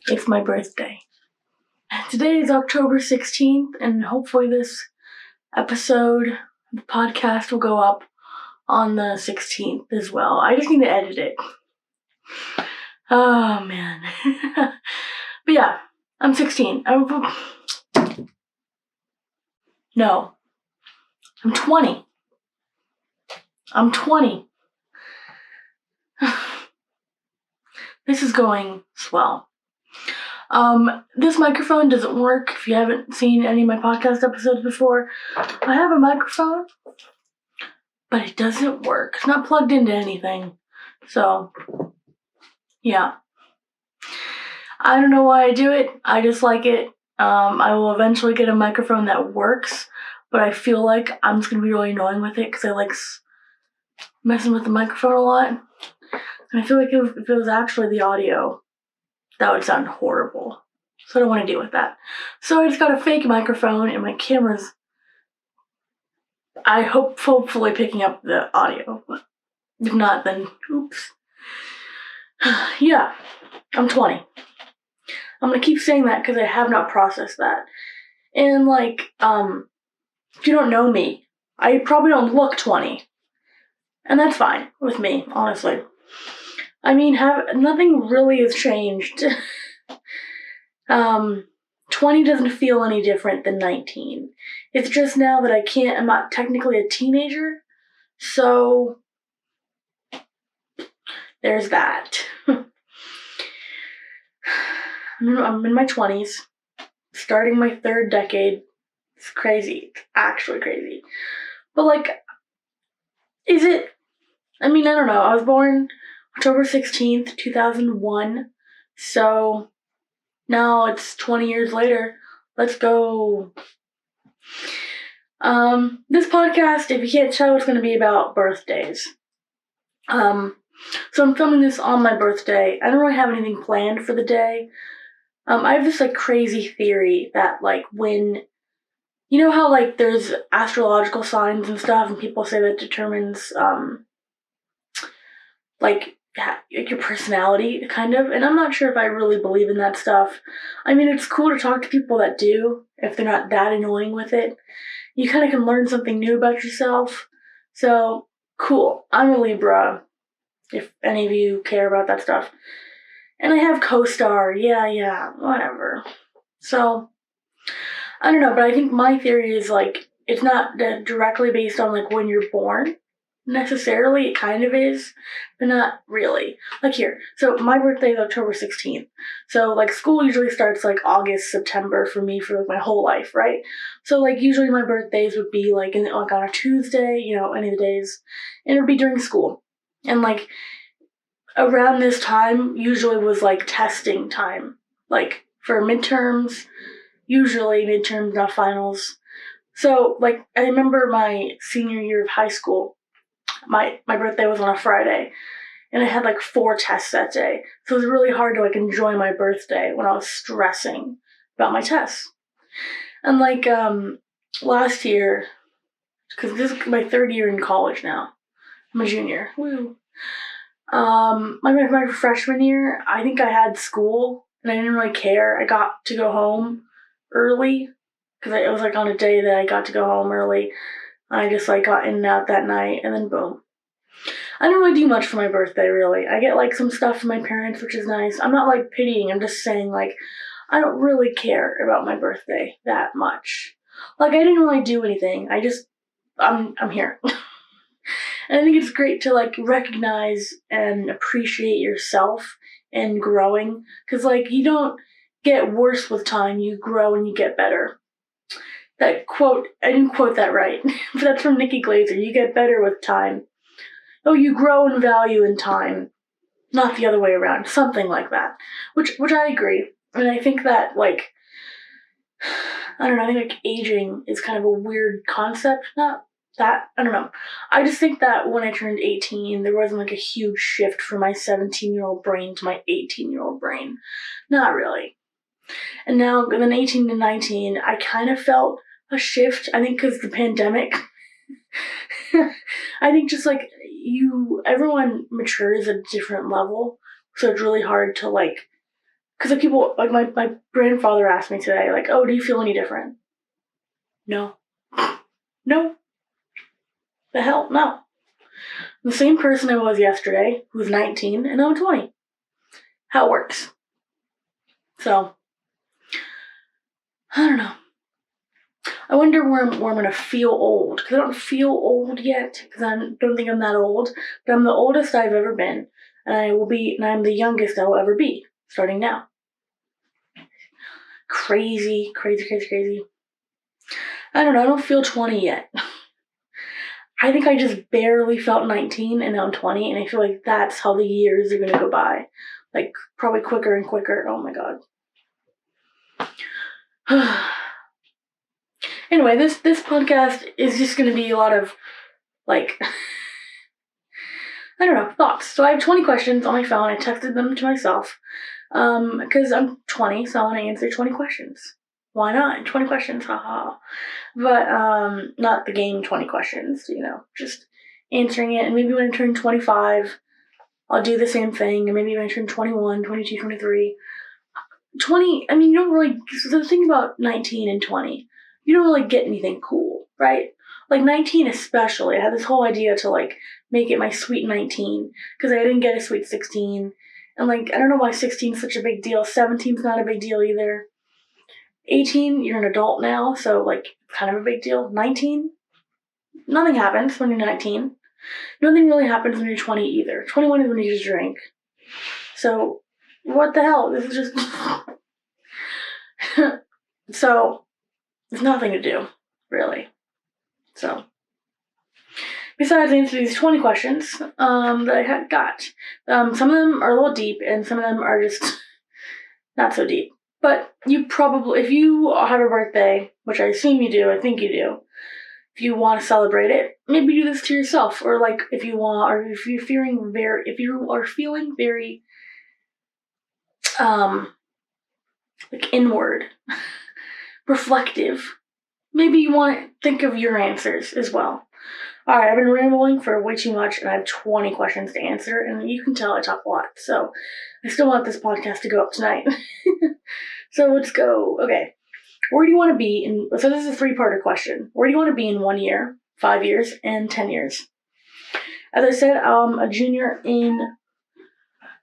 It's my birthday. Today is October 16th, and hopefully this episode of the podcast will go up on the 16th as well. I just need to edit it. Oh, man. But yeah, I'm 16. No. I'm 20. I'm 20. This is going swell. This microphone doesn't work. If you haven't seen any of my podcast episodes before, I have a microphone, but it doesn't work. It's not plugged into anything. So, yeah. I don't know why I do it. I just like it. I will eventually get a microphone that works, but I feel like I'm just going to be really annoying with it because I like messing with the microphone a lot. And I feel like if it was actually the audio, that would sound horrible. So I don't want to deal with that. So I just got a fake microphone, and my camera's, I hope, hopefully picking up the audio. If not, then oops. Yeah, I'm 20. I'm gonna keep saying that because I have not processed that. And if you don't know me, I probably don't look 20. And that's fine with me, honestly. I mean, nothing really has changed. 20 doesn't feel any different than 19. It's just now that I'm not technically a teenager, so there's that. I'm in my 20s, starting my third decade. It's crazy. It's actually crazy. But is it? I mean, I don't know. I was born October 16th, 2001. So now it's 20 years later. Let's go. This podcast, if you can't tell, it's going to be about birthdays. So I'm filming this on my birthday. I don't really have anything planned for the day. I have this crazy theory that when, you know how there's astrological signs and stuff, and people say that determines your personality, kind of. And I'm not sure if I really believe in that stuff. I mean, it's cool to talk to people that do, if they're not that annoying with it. You kind of can learn something new about yourself. So, cool. I'm a Libra, if any of you care about that stuff. And I have co-star. Yeah, whatever. So, I don't know, but I think my theory is, it's not directly based on, when you're born. Necessarily, it kind of is, but not really. Here, so my birthday is October 16th. So, school usually starts, August, September for me for, my whole life, right? So, usually my birthdays would be, on a Tuesday, any of the days, and it would be during school. And, around this time usually was, testing time. For midterms, usually midterms, not finals. So, I remember my senior year of high school, my birthday was on a Friday, and I had 4 tests that day. So it was really hard to enjoy my birthday when I was stressing about my tests. And last year, because this is my 3rd year in college now, I'm a junior. Woo. My freshman year, I think I had school, and I didn't really care. I got to go home early, because it was on a day that I got to go home early. I just got in and out that night, and then boom. I don't really do much for my birthday, really. I get some stuff from my parents, which is nice. I'm not pitying, I'm just saying I don't really care about my birthday that much. I didn't really do anything. I'm here. And I think it's great to recognize and appreciate yourself and growing, because you don't get worse with time, you grow and you get better. That quote, I didn't quote that right, but that's from Nikki Glazer. You get better with time. Oh, you grow in value in time, not the other way around. Something like that, which I agree. And I think that I don't know. I think aging is kind of a weird concept. Not that, I don't know. I just think that when I turned 18, there wasn't a huge shift from my 17-year-old brain to my 18-year-old brain. Not really. And now, then 18 to 19, I kind of felt a shift, I think because the pandemic. I think just everyone matures at a different level, so it's really hard to Because like people, like my grandfather asked me today, like, oh, do you feel any different? No. No. The hell? No. I'm the same person I was yesterday, who's 19, and now I'm 20. How it works. So, I don't know. I wonder where I'm going to feel old, because I don't feel old yet, because I don't think I'm that old, but I'm the oldest I've ever been, and I'm the youngest I will ever be, starting now. Crazy. I don't know, I don't feel 20 yet. I think I just barely felt 19, and now I'm 20, and I feel like that's how the years are going to go by. Like, probably quicker and quicker. Oh my god. Anyway, this podcast is just going to be a lot of, like, I don't know, thoughts. So I have 20 questions on my phone. I texted them to myself because I'm 20, so I want to answer 20 questions. Why not? 20 questions, haha. But not the game 20 questions, just answering it. And maybe when I turn 25, I'll do the same thing. And maybe when I turn 21, 22, 23. 20, I mean, you don't really, so the thing about 19 and 20, you don't really get anything cool, right? Like 19 especially, I had this whole idea to like make it my sweet 19, because I didn't get a sweet 16. And like, I don't know why 16 is such a big deal. 17's not a big deal either. 18, you're an adult now, so like, kind of a big deal. 19, nothing happens when you're 19. Nothing really happens when you're 20 either. 21 is when you just drink. So, what the hell? This is just... So, there's nothing to do, really. So, besides answering these 20 questions that I got, some of them are a little deep, and some of them are just not so deep. But you probably, if you have a birthday, which I assume you do, I think you do, if you want to celebrate it, maybe do this to yourself, or like if you want, or if you are feeling very, like inward, reflective, maybe you want to think of your answers as well. Alright, I've been rambling for way too much, and I have 20 questions to answer, and you can tell I talk a lot, so I still want this podcast to go up tonight. So let's go. Okay. Where do you want to be so this is a three-parter question. Where do you want to be in 1 year, 5 years, and 10 years? As I said, I'm a junior in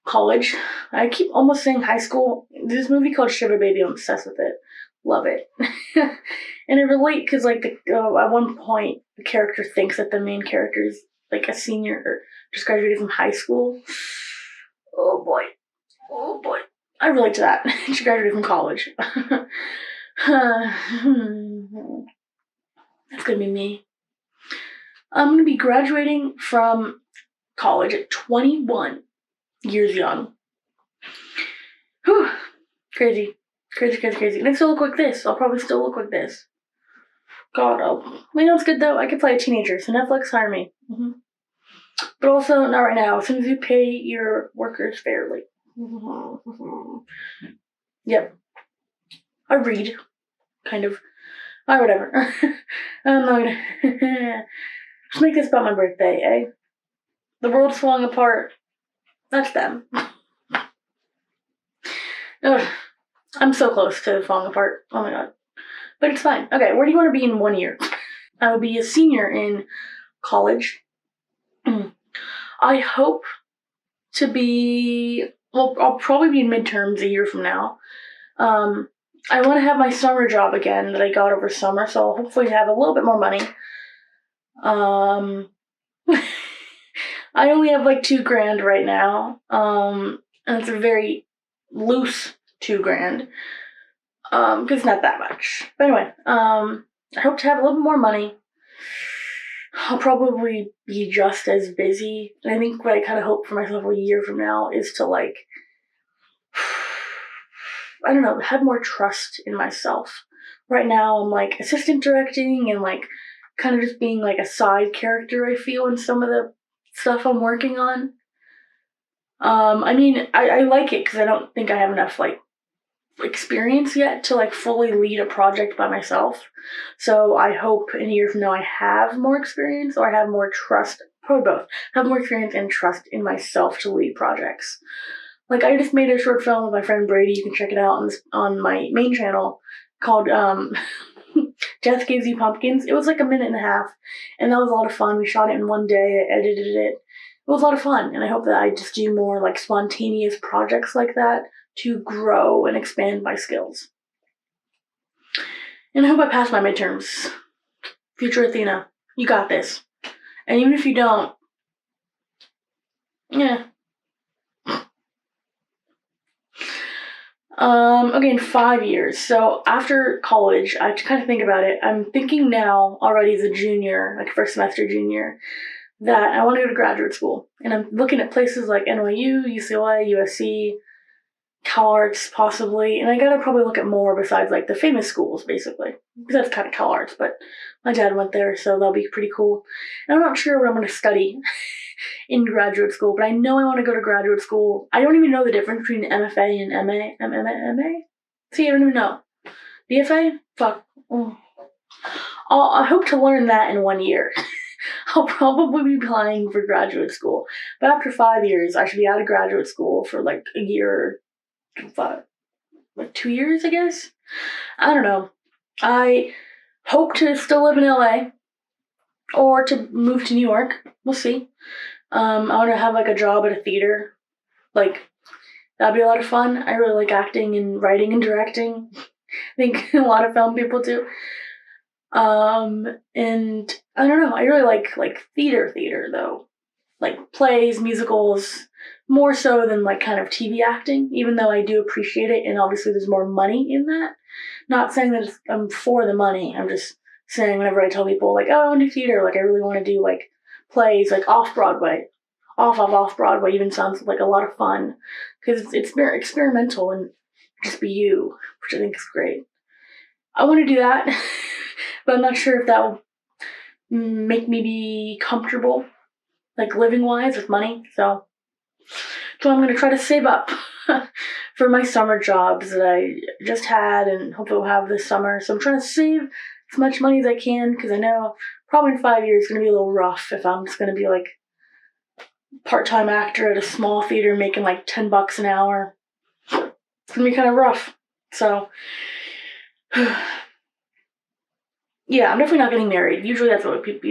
college. I keep almost saying high school. There's this movie called Shiver Baby. I'm obsessed with it. Love it. And I relate because, like, at one point, the character thinks that the main character is, like, a senior or just graduated from high school. Oh, boy. I relate to that. She graduated from college. That's gonna be me. I'm gonna be graduating from college at 21 years young. Whew. Crazy. And I still look like this. I'll probably still look like this. God, you know what's good though? I could play a teenager, so Netflix, hire me. Mm-hmm. But also, not right now, as soon as you pay your workers fairly. Mm-hmm. Yep. I read. Kind of. Whatever. I'm not gonna... Just make this about my birthday, eh? The world's falling apart. That's them. Ugh. I'm so close to falling apart. Oh my god. But it's fine. Okay, where do you want to be in 1 year? I will be a senior in college. I hope to be... Well, I'll probably be in midterms a year from now. I want to have my summer job again that I got over summer, so I'll hopefully have a little bit more money. I only have like $2,000 right now, and it's a very loose $2,000, because it's not that much. But anyway, I hope to have a little bit more money. I'll probably be just as busy, and I think what I kind of hope for myself a year from now is to, like, I don't know, have more trust in myself. Right now, I'm like assistant directing and like kind of just being like a side character, I feel, in some of the stuff I'm working on. I mean, I like it because I don't think I have enough like experience yet to like fully lead a project by myself. So I hope in a year from now I have more experience, or I have more trust, probably both, have more experience and trust in myself to lead projects. Like, I just made a short film with my friend Brady. You can check it out on my main channel called Death Gives You Pumpkins. It was like a minute and a half, and that was a lot of fun. We shot it in one day. I edited it. It was a lot of fun, and I hope that I just do more like spontaneous projects like that to grow and expand my skills. And I hope I pass my midterms. Future Athena, you got this. And even if you don't, yeah. Okay, in 5 years. So after college, I have to kind of think about it. I'm thinking now, already as a junior, like first semester junior, that I want to go to graduate school. And I'm looking at places like NYU, UCLA, USC, Cal Arts, possibly. And I gotta probably look at more besides like the famous schools, basically. Because that's kind of Cal Arts, but my dad went there, so that'll be pretty cool. And I'm not sure what I'm going to study in graduate school, but I know I want to go to graduate school. I don't even know the difference between MFA and MA. MA? See, I don't even know. BFA? Fuck. Oh. I hope to learn that in 1 year. I'll probably be applying for graduate school. But after 5 years, I should be out of graduate school for like a year, like 2 years, I guess? I don't know. I hope to still live in LA or to move to New York. We'll see. I want to have like a job at a theater. Like, that'd be a lot of fun. I really like acting and writing and directing. I think a lot of film people do. And I don't know. I really like theater though. Like plays, musicals, more so than like kind of TV acting, even though I do appreciate it, and obviously there's more money in that. Not saying that I'm for the money. I'm just saying whenever I tell people like, oh, I want to do theater, like I really want to do like plays like off Broadway. Off Broadway even sounds like a lot of fun because it's very experimental and just be you, which I think is great. I want to do that, but I'm not sure if that will make me be comfortable, like living wise with money. So I'm going to try to save up for my summer jobs that I just had and hopefully will have this summer. So I'm trying to save as much money as I can because I know probably in 5 years it's going to be a little rough if I'm just going to be like part-time actor at a small theater making like $10 an hour. It's going to be kind of rough. So yeah, I'm definitely not getting married. Usually that's what people,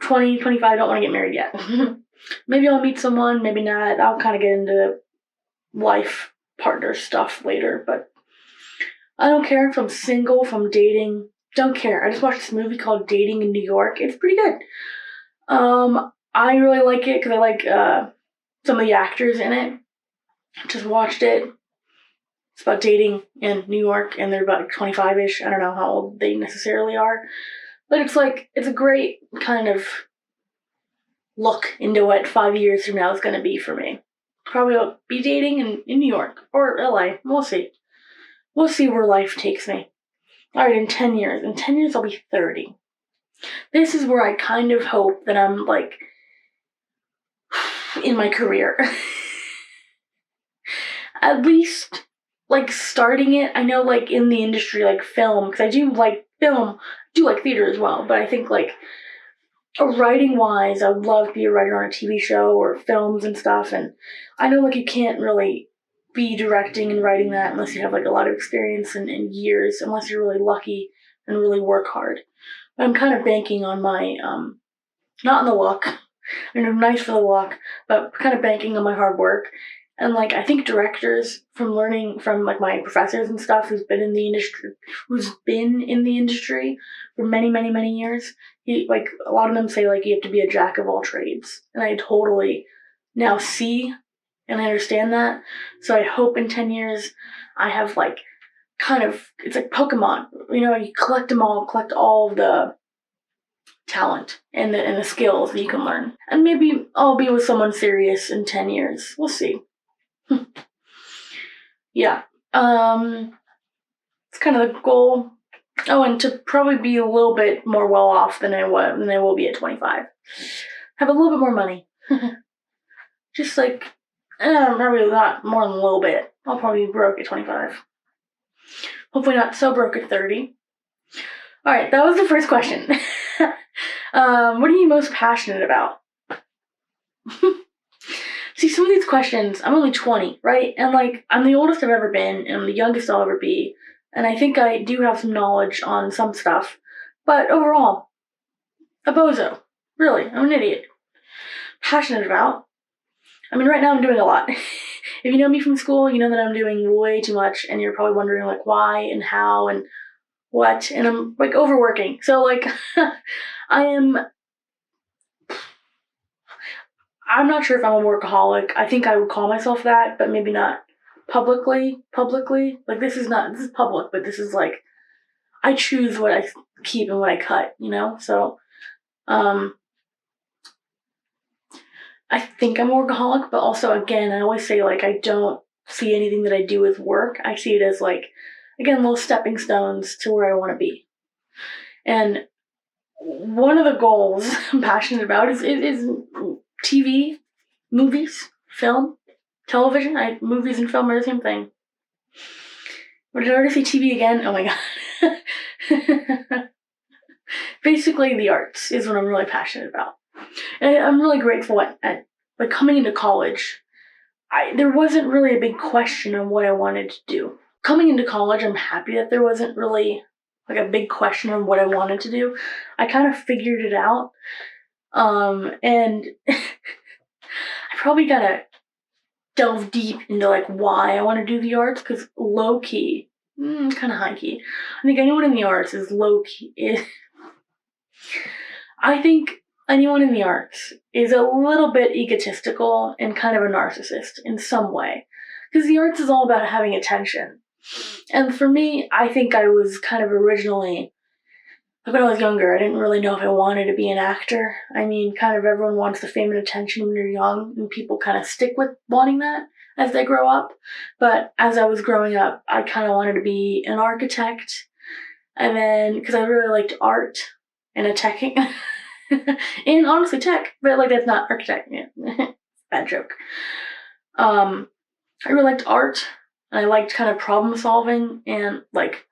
20, 25, don't want to get married yet. Maybe I'll meet someone, maybe not. I'll kind of get into life partner stuff later, but I don't care if I'm single, if I'm dating. Don't care. I just watched this movie called Dating in New York. It's pretty good. I really like it because I like some of the actors in it. Just watched it. It's about dating in New York, and they're about 25-ish. I don't know how old they necessarily are. But it's a great kind of look into what 5 years from now is going to be for me. Probably I'll be dating in New York or LA. We'll see. We'll see where life takes me. Alright, in 10 years. In 10 years, I'll be 30. This is where I kind of hope that I'm, like, in my career. At least, like, starting it. I know, like, in the industry, like, film, because I do like film, do like theater as well, but I think, like, writing-wise, I would love to be a writer on a TV show or films and stuff, and I know, like, you can't really be directing and writing that unless you have, like, a lot of experience and years, unless you're really lucky and really work hard. But I'm kind of banking on my, not on the luck, I'm nice for the luck, but kind of banking on my hard work. And, like, I think directors, from learning from, like, my professors and stuff who's been in the industry for many, many, many years, like, a lot of them say, like, you have to be a jack of all trades. And I totally now see and I understand that. So I hope in 10 years I have, like, kind of, it's like Pokemon. You collect them all, collect all of the talent and the skills that you can learn. And maybe I'll be with someone serious in 10 years. We'll see. Yeah. It's kind of the goal. Oh, and to probably be a little bit more well off than I will be at 25. Have a little bit more money. Just like, probably not more than a little bit. I'll probably be broke at 25. Hopefully not so broke at 30. Alright, that was the first question. What are you most passionate about? See, some of these questions, I'm only 20, right? And, like, I'm the oldest I've ever been, and I'm the youngest I'll ever be. And I think I do have some knowledge on some stuff. But overall, a bozo. Really, I'm an idiot. Passionate about. I mean, right now I'm doing a lot. If you know me from school, you know that I'm doing way too much, and you're probably wondering, like, why and how and what. And I'm, like, overworking. So, like, I'm not sure if I'm a workaholic. I think I would call myself that, but maybe not publicly. Like, this is public, but this is, like, I choose what I keep and what I cut, you know? So, I think I'm a workaholic, but also, again, I always say, like, I don't see anything that I do as work. I see it as, like, again, little stepping stones to where I want to be. And one of the goals I'm passionate about is TV, movies, film, television. Movies and film are the same thing. But in order to see TV again, oh my god. Basically, the arts is what I'm really passionate about. And I'm really grateful at like, coming into college. There wasn't really a big question on what I wanted to do. Coming into college, I'm happy that there wasn't really, like, a big question on what I wanted to do. I kind of figured it out. And I probably gotta delve deep into, like, why I want to do the arts, because low key, kind of high key, I think anyone in the arts is low key. I think anyone in the arts is a little bit egotistical and kind of a narcissist in some way, because the arts is all about having attention. And for me, I think I was kind of originally, like, when I was younger, I didn't really know if I wanted to be an actor. I mean, kind of everyone wants the fame and attention when you're young, and people kind of stick with wanting that as they grow up. But as I was growing up, I kind of wanted to be an architect. And then, because I really liked art and a teching, and honestly tech, but, like, that's not architect. Yeah. Bad joke. I really liked art, and I liked kind of problem solving and, like,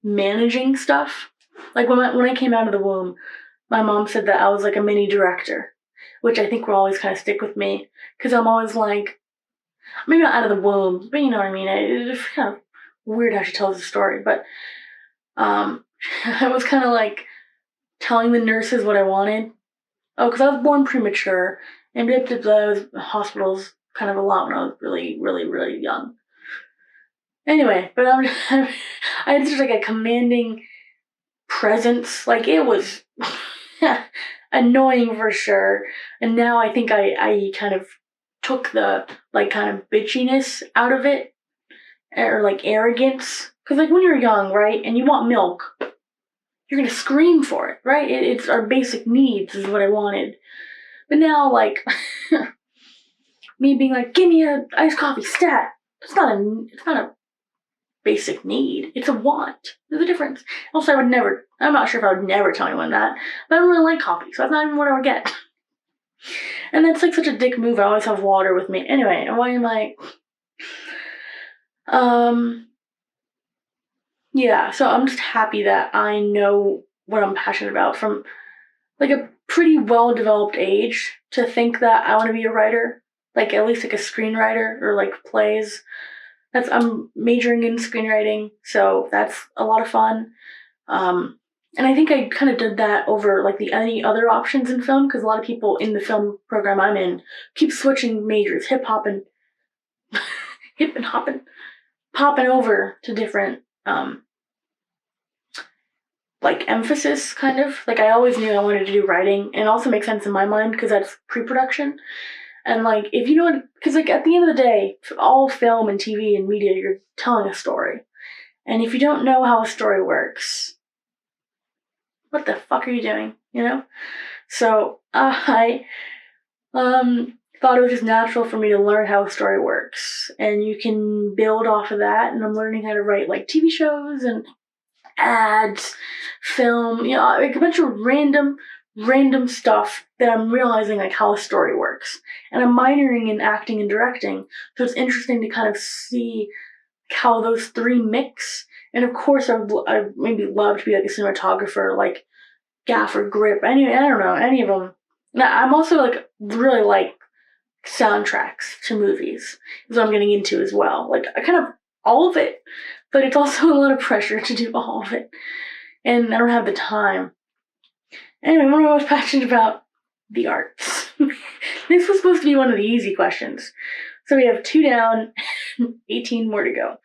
managing stuff. Like, when I came out of the womb, my mom said that I was, like, a mini director, which I think will always kind of stick with me, because I'm always, like, maybe not out of the womb, but you know what I mean. It's kind of weird how she tells the story, but I was kind of, like, telling the nurses what I wanted. Oh, because I was born premature, and I was hospitals kind of a lot when I was really, really, really young. Anyway, but I had just, like, a commanding presence. Like, it was annoying for sure. And now I think I kind of took the, like, kind of bitchiness out of it, or, like, arrogance. Because, like, when you're young, right, and you want milk, you're gonna scream for it, right? It's our basic needs is what I wanted. But now, like, me being like, give me a iced coffee, stat. It's not a basic need. It's a want. There's a difference. Also, I'm not sure if I would never tell anyone that, but I don't really like coffee, so that's not even what I would get. And that's, like, such a dick move. I always have water with me. Anyway, why am I... Yeah, so I'm just happy that I know what I'm passionate about from, like, a pretty well-developed age to think that I want to be a writer, like, at least, like, a screenwriter or, like, plays. I'm majoring in screenwriting, so that's a lot of fun. And I think I kind of did that over, like, any other options in film, because a lot of people in the film program I'm in keep switching majors, hip and hopping, popping over to different, like, emphasis, kind of. Like, I always knew I wanted to do writing, and it also makes sense in my mind, because that's pre-production. And, like, if you know, because, like, at the end of the day, all film and TV and media, you're telling a story. And if you don't know how a story works, what the fuck are you doing, you know? So, I thought it was just natural for me to learn how a story works. And you can build off of that, and I'm learning how to write, like, TV shows and ads, film, you know, like, a bunch of random stuff that I'm realizing, like, how a story works. And I'm minoring in acting and directing, so it's interesting to kind of see how those three mix. And of course, I'd maybe love to be, like, a cinematographer, like Gaffer, Grip, I don't know, any of them. Now, I'm also, like, really like soundtracks to movies is what I'm getting into as well. Like, I kind of all of it, but it's also a lot of pressure to do all of it. And I don't have the time. Anyway, what am I most passionate about? The arts. This was supposed to be one of the easy questions. So we have 2 down, 18 more to go.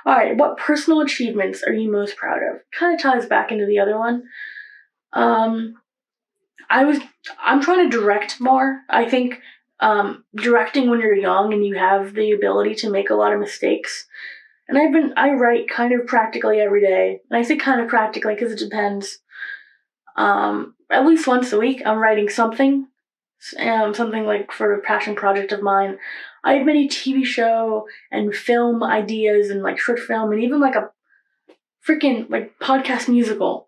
All right, what personal achievements are you most proud of? Kind of ties back into the other one. I'm trying to direct more. I think directing when you're young and you have the ability to make a lot of mistakes. And I write kind of practically every day. And I say kind of practically because it depends. At least once a week, I'm writing something like for a passion project of mine. I have many TV show and film ideas and like short film and even like a freaking like podcast musical.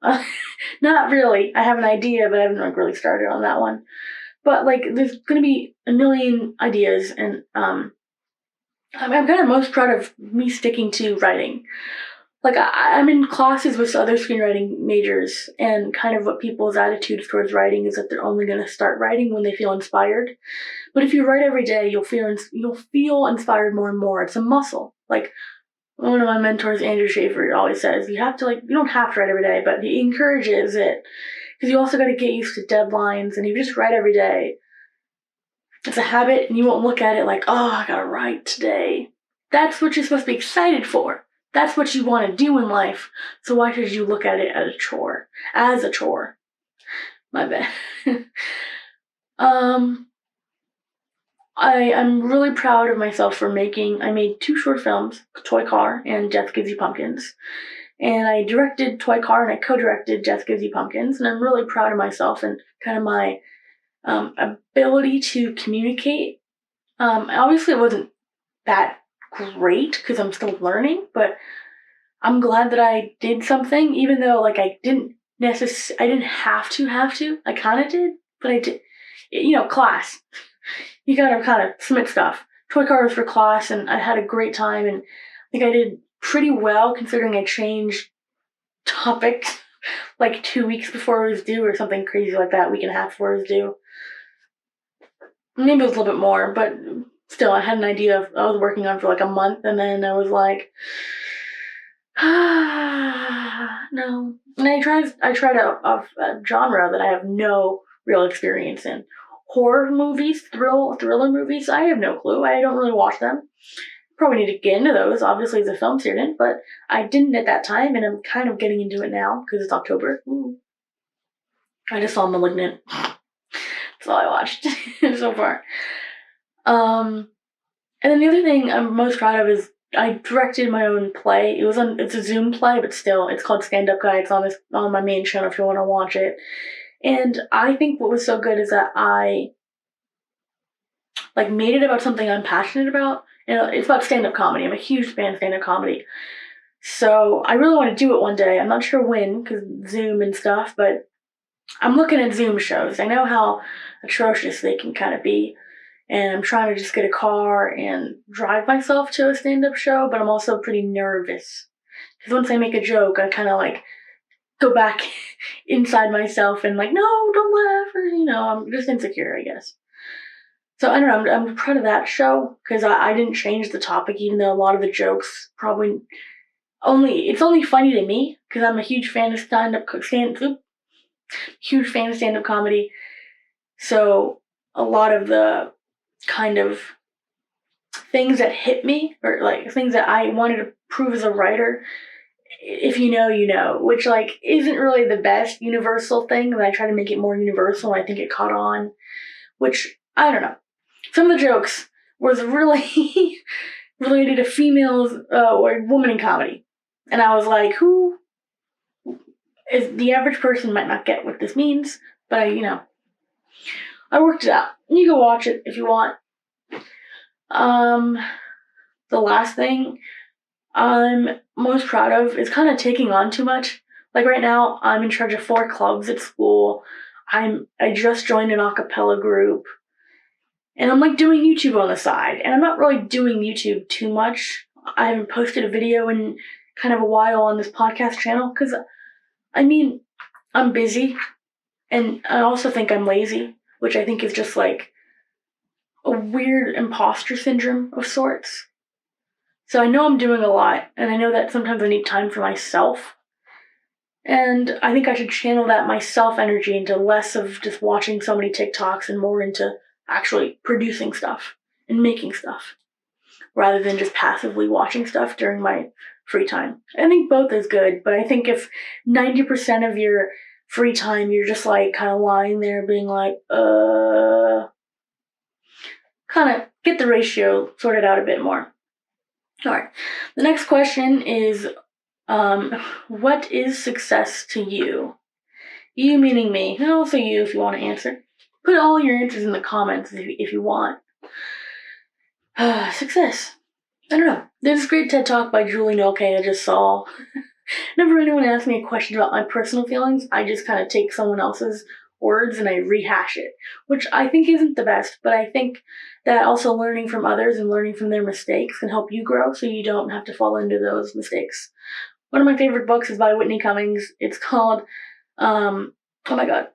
Not really. I have an idea, but I haven't like really started on that one. But like, there's gonna be a million ideas, and I'm kind of most proud of me sticking to writing. Like, I'm in classes with other screenwriting majors, and kind of what people's attitudes towards writing is that they're only going to start writing when they feel inspired. But if you write every day, you'll feel inspired more and more. It's a muscle. Like, one of my mentors, Andrew Schaefer, always says, you don't have to write every day, but he encourages it. Because you also got to get used to deadlines, and you just write every day. It's a habit, and you won't look at it like, oh, I gotta write today. That's what you're supposed to be excited for. That's what you want to do in life. So why should you look at it as a chore? My bad. I'm really proud of myself for I made 2 short films, Toy Car and Death Gives You Pumpkins. And I directed Toy Car and I co-directed Death Gives You Pumpkins. And I'm really proud of myself and kind of my ability to communicate. Obviously it wasn't that great because I'm still learning, but I'm glad that I did something, even though like I didn't have to. I kind of did, but I did. Class. You gotta kind of submit stuff. Toy Car was for class, and I had a great time, and I think I did pretty well considering I changed topics like 2 weeks before it was due or something crazy like that, week and a half before it was due. Maybe it was a little bit more, but still, I had an idea I was working on for like a month, and then I was like, no. And I tried a genre that I have no real experience in. Horror movies, thriller movies, I have no clue. I don't really watch them. Probably need to get into those, obviously, as a film student, but I didn't at that time, and I'm kind of getting into it now because it's October. Ooh. I just saw Malignant. That's all I watched so far. And then the other thing I'm most proud of is I directed my own play. It's a Zoom play, but still, it's called Stand Up Guy. It's on my main channel if you want to watch it. And I think what was so good is that I like made it about something I'm passionate about. And it's about stand-up comedy. I'm a huge fan of stand-up comedy. So I really want to do it one day. I'm not sure when, because Zoom and stuff, but I'm looking at Zoom shows. I know how atrocious they can kind of be. And I'm trying to just get a car and drive myself to a stand-up show, but I'm also pretty nervous. Because once I make a joke, I kind of like go back inside myself and like, no, don't laugh, or, I'm just insecure, I guess. So I don't know, I'm proud of that show, because I didn't change the topic, even though a lot of the jokes it's only funny to me, because I'm a huge fan of stand-up comedy. So a lot of the kind of things that hit me, or like things that I wanted to prove as a writer, if you know, you know, which like isn't really the best universal thing, and I try to make it more universal, and I think it caught on, which, I don't know. Some of the jokes was really related to females or women in comedy. And I was like, who is the average person might not get what this means, but I worked it out. You can watch it if you want. The last thing I'm most proud of is kind of taking on too much. Like right now, I'm in charge of 4 clubs at school. I just joined an a cappella group. And I'm like doing YouTube on the side. And I'm not really doing YouTube too much. I haven't posted a video in kind of a while on this podcast channel because, I'm busy. And I also think I'm lazy, which I think is just like a weird imposter syndrome of sorts. So I know I'm doing a lot, and I know that sometimes I need time for myself. And I think I should channel that myself energy into less of just watching so many TikToks and more into actually producing stuff and making stuff, rather than just passively watching stuff during my free time. I think both is good, but I think if 90% of your free time you're just like kind of lying there being like, kind of get the ratio sorted out a bit more. All right. The next question is, what is success to you? You meaning me, and also you if you want to answer. Put all your answers in the comments if you want. Success. I don't know. There's this great TED Talk by Julianna I just saw. Whenever anyone asks me a question about my personal feelings, I just kind of take someone else's words and I rehash it, which I think isn't the best, but I think that also learning from others and learning from their mistakes can help you grow so you don't have to fall into those mistakes. One of my favorite books is by Whitney Cummings. It's called, oh my god,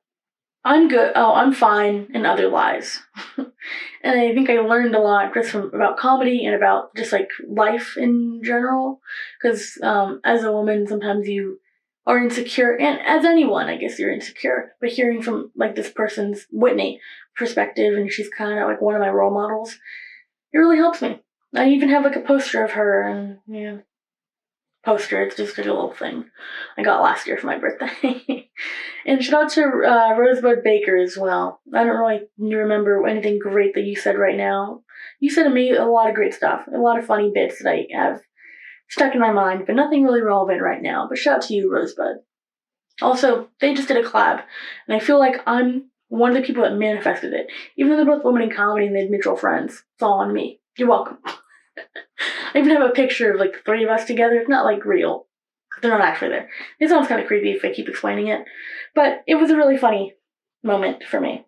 I'm good, oh, I'm fine, and other lies. And I think I learned a lot just about comedy and about just like life in general. Because as a woman, sometimes you are insecure, and as anyone, I guess you're insecure. But hearing from like this person's Whitney perspective, and she's kind of like one of my role models, it really helps me. I even have like a poster of her, and poster. It's just a little thing I got last year for my birthday. And shout out to Rosebud Baker as well. I don't really remember anything great that you said right now. You said to me a lot of great stuff, a lot of funny bits that I have stuck in my mind, but nothing really relevant right now. But shout out to you, Rosebud. Also, they just did a collab, and I feel like I'm one of the people that manifested it. Even though they're both women in comedy and they had mutual friends, it's all on me. You're welcome. I even have a picture of like the three of us together. It's not like real. They're not actually there. It sounds kind of creepy if I keep explaining it. But it was a really funny moment for me.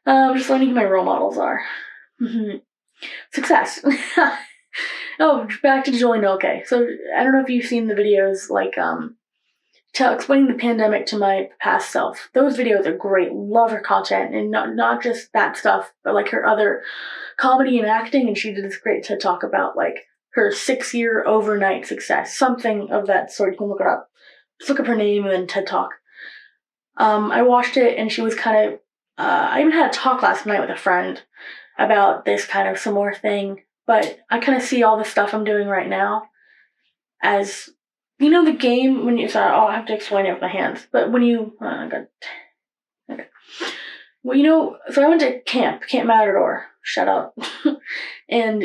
Just learning who my role models are. Success. Oh, back to Julianna. Okay, so I don't know if you've seen the videos like explaining the pandemic to my past self. Those videos are great. Love her content, and not just that stuff, but like her other comedy and acting. And she did this great TED Talk about like her 6-year overnight success, something of that sort. You can look it up. Just look up her name and then TED Talk. I watched it, and she was kind of. I even had a talk last night with a friend about this kind of similar thing. But I kind of see all the stuff I'm doing right now as, the game when you, sorry, I have to explain it with my hands, but when you, okay. Well, so I went to Camp Matador, shout out, and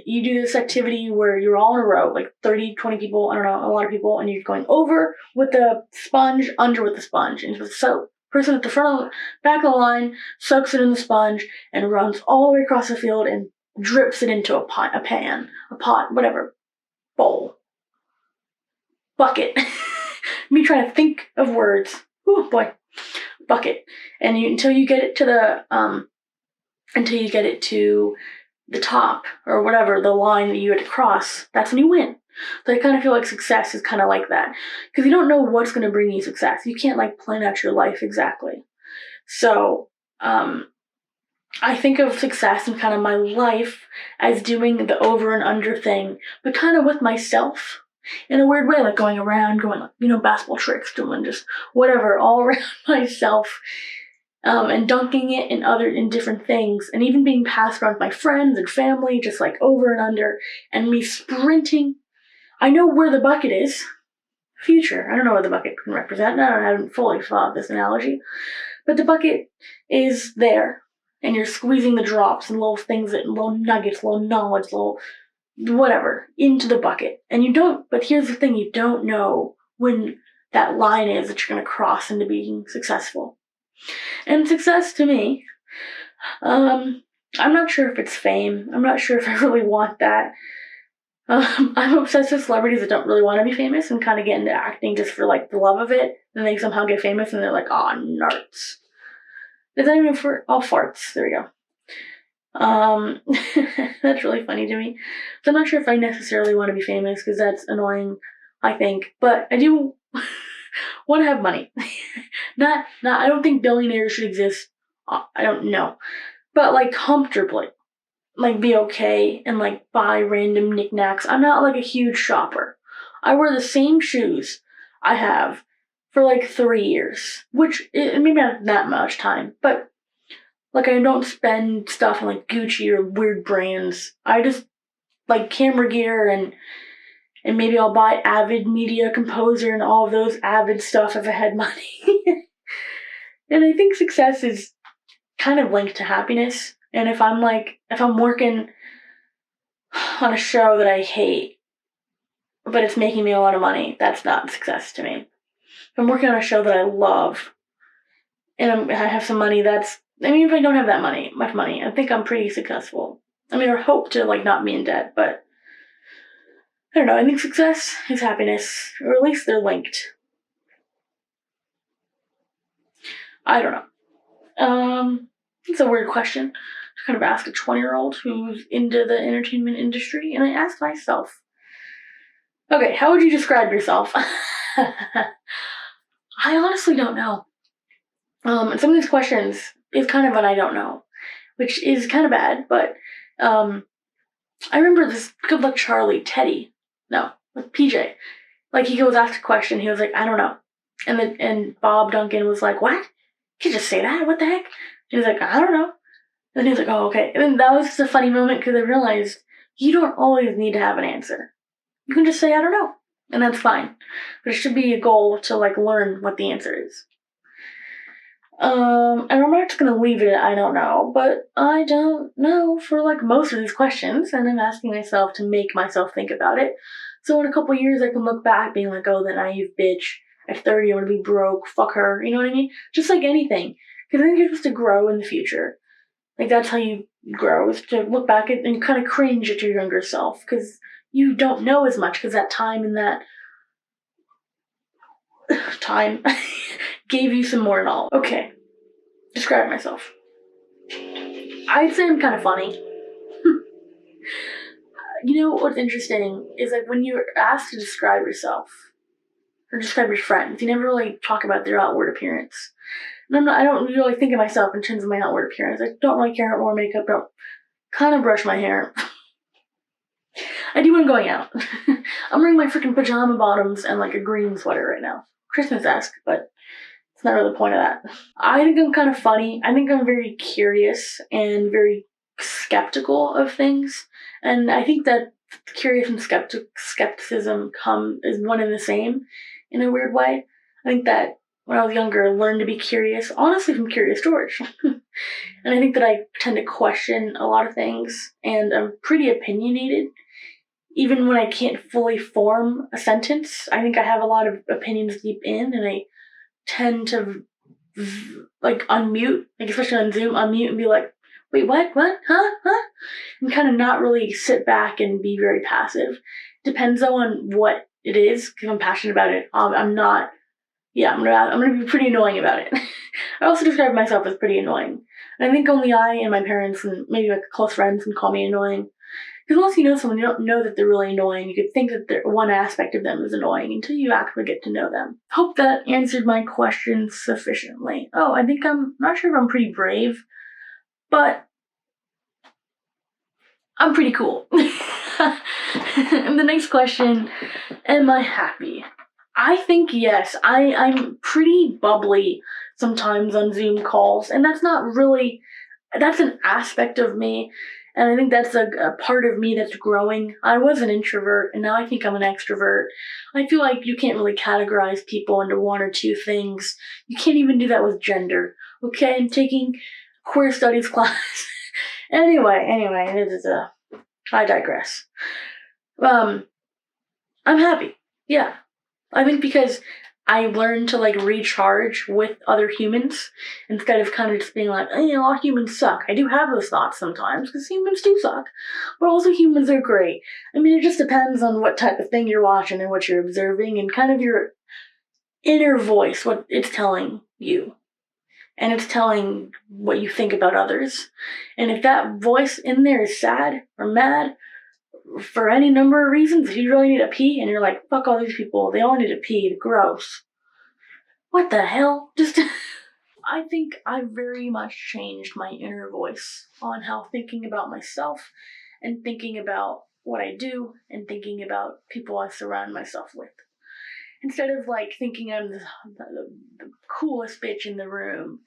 you do this activity where you're all in a row, like 30, 20 people, I don't know, a lot of people, and you're going over with the sponge, under with the sponge, and so person at the front, back of the line, soaks it in the sponge, and runs all the way across the field and drips it into a pot, whatever, bowl, bucket. Me trying to think of words. Oh boy, bucket. And until you get it to the top or whatever, the line that you had to cross, that's when you win. So I kind of feel like success is kind of like that, because you don't know what's going to bring you success. You can't like plan out your life exactly. So, I think of success and kind of my life as doing the over and under thing, but kind of with myself in a weird way, like going around, basketball tricks, doing just whatever, all around myself, and dunking it in different things, and even being passed around with my friends and family, just like over and under, and me sprinting. I know where the bucket is. Future. I don't know what the bucket can represent. I haven't fully thought of this analogy, but the bucket is there. And you're squeezing the drops and little things, little nuggets, little knowledge, little whatever, into the bucket. But here's the thing, you don't know when that line is that you're going to cross into being successful. And success to me, I'm not sure if it's fame. I'm not sure if I really want that. I'm obsessed with celebrities that don't really want to be famous and kind of get into acting just for like the love of it. And they somehow get famous and they're like, narts. Is that even for all farts? There we go. That's really funny to me. So I'm not sure if I necessarily want to be famous because that's annoying, I think. But I do want to have money. I don't think billionaires should exist. I don't know. but like comfortably. Like be okay and like buy random knickknacks. I'm not like a huge shopper. I wear the same shoes I have for like 3 years, which maybe not that much time, but like I don't spend stuff on like Gucci or weird brands. I just like camera gear and maybe I'll buy Avid Media Composer and all of those Avid stuff if I had money. And I think success is kind of linked to happiness. And if I'm working on a show that I hate, but it's making me a lot of money, that's not success to me. If I'm working on a show that I love and I have some money, if I don't have much money, I think I'm pretty successful. I mean, I hope to like not be in debt, but I don't know. I think success is happiness, or at least they're linked. I don't know. It's a weird question to kind of ask a 20-year-old who's into the entertainment industry, and I asked myself, okay, how would you describe yourself? I honestly don't know. And some of these questions is kind of an I don't know, which is kind of bad, but I remember this Good Luck Charlie, PJ. Like he goes asked a question, he was like, I don't know. And Bob Duncan was like, what? You just say that? What the heck? And he's like, I don't know. And he was like, oh, okay. And then that was just a funny moment because I realized you don't always need to have an answer. You can just say, I don't know. And that's fine. But it should be a goal to like learn what the answer is. And I'm not just gonna leave it at I don't know, but I don't know for like most of these questions, and I'm asking myself to make myself think about it. So in a couple years I can look back being like, oh, the naive bitch. At 30 I'm gonna be broke, fuck her, you know what I mean? Just like anything. Because I think you're supposed to grow in the future. Like that's how you grow, is to look back at and kind of cringe at your younger self. Because you don't know as much, because that time and that time gave you some more knowledge. Okay, describe myself. I'd say I'm kind of funny. You know what's interesting is like when you're asked to describe yourself or describe your friends, you never really talk about their outward appearance. And I don't really think of myself in terms of my outward appearance. I don't really care about more makeup, don't kind of brush my hair. I do when I'm going out. I'm wearing my freaking pajama bottoms and like a green sweater right now. Christmas-esque, but it's not really the point of that. I think I'm kind of funny. I think I'm very curious and very skeptical of things. And I think that curious and skepticism is one and the same in a weird way. I think that when I was younger, I learned to be curious, honestly from Curious George. And I think that I tend to question a lot of things, and I'm pretty opinionated. Even when I can't fully form a sentence, I think I have a lot of opinions deep in, and I tend to like unmute, like especially on Zoom, unmute and be like, wait, what, huh? And kind of not really sit back and be very passive. Depends though on what it is, because I'm passionate about it. I'm gonna be pretty annoying about it. I also describe myself as pretty annoying. And I think only I and my parents and maybe like close friends can call me annoying. Because once you know someone, you don't know that they're really annoying. You could think that one aspect of them is annoying until you actually get to know them. Hope that answered my question sufficiently. Oh, I think I'm not sure if I'm pretty brave, but I'm pretty cool. And the next question, am I happy? I think yes. I'm pretty bubbly sometimes on Zoom calls, and that's an aspect of me, and I think that's a part of me that's growing. I was an introvert, and now I think I'm an extrovert. I feel like you can't really categorize people into one or two things. You can't even do that with gender. Okay, I'm taking queer studies class. Anyway, I digress. I'm happy. Yeah. I think because I learned to like recharge with other humans instead of kind of just being like, all humans suck. I do have those thoughts sometimes because humans do suck, but also humans are great. I mean, it just depends on what type of thing you're watching and what you're observing and kind of your inner voice, what it's telling you. And it's telling what you think about others. And if that voice in there is sad or mad, for any number of reasons, if you really need to pee and you're like, fuck all these people, they all need to pee, gross. What the hell? Just I think I very much changed my inner voice on how thinking about myself and thinking about what I do and thinking about people I surround myself with. Instead of like thinking I'm the coolest bitch in the room.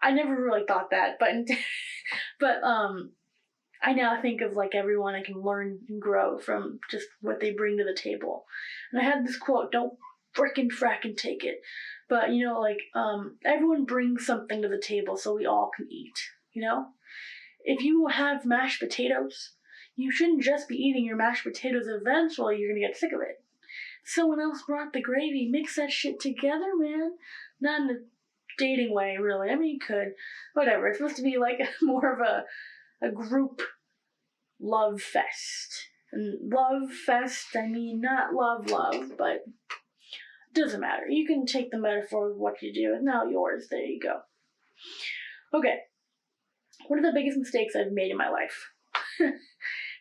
I never really thought that, but I now think of like everyone I can learn and grow from just what they bring to the table. And I had this quote, don't frickin' take it. But everyone brings something to the table so we all can eat, If you have mashed potatoes, you shouldn't just be eating your mashed potatoes. Eventually you're gonna get sick of it. Someone else brought the gravy, mix that shit together, man. Not in a dating way, really. I mean, you could. Whatever. It's supposed to be like more of a group love fest. And love fest, I mean, not love, but doesn't matter. You can take the metaphor of what you do. It's now yours. There you go. Okay. What are the biggest mistakes I've made in my life?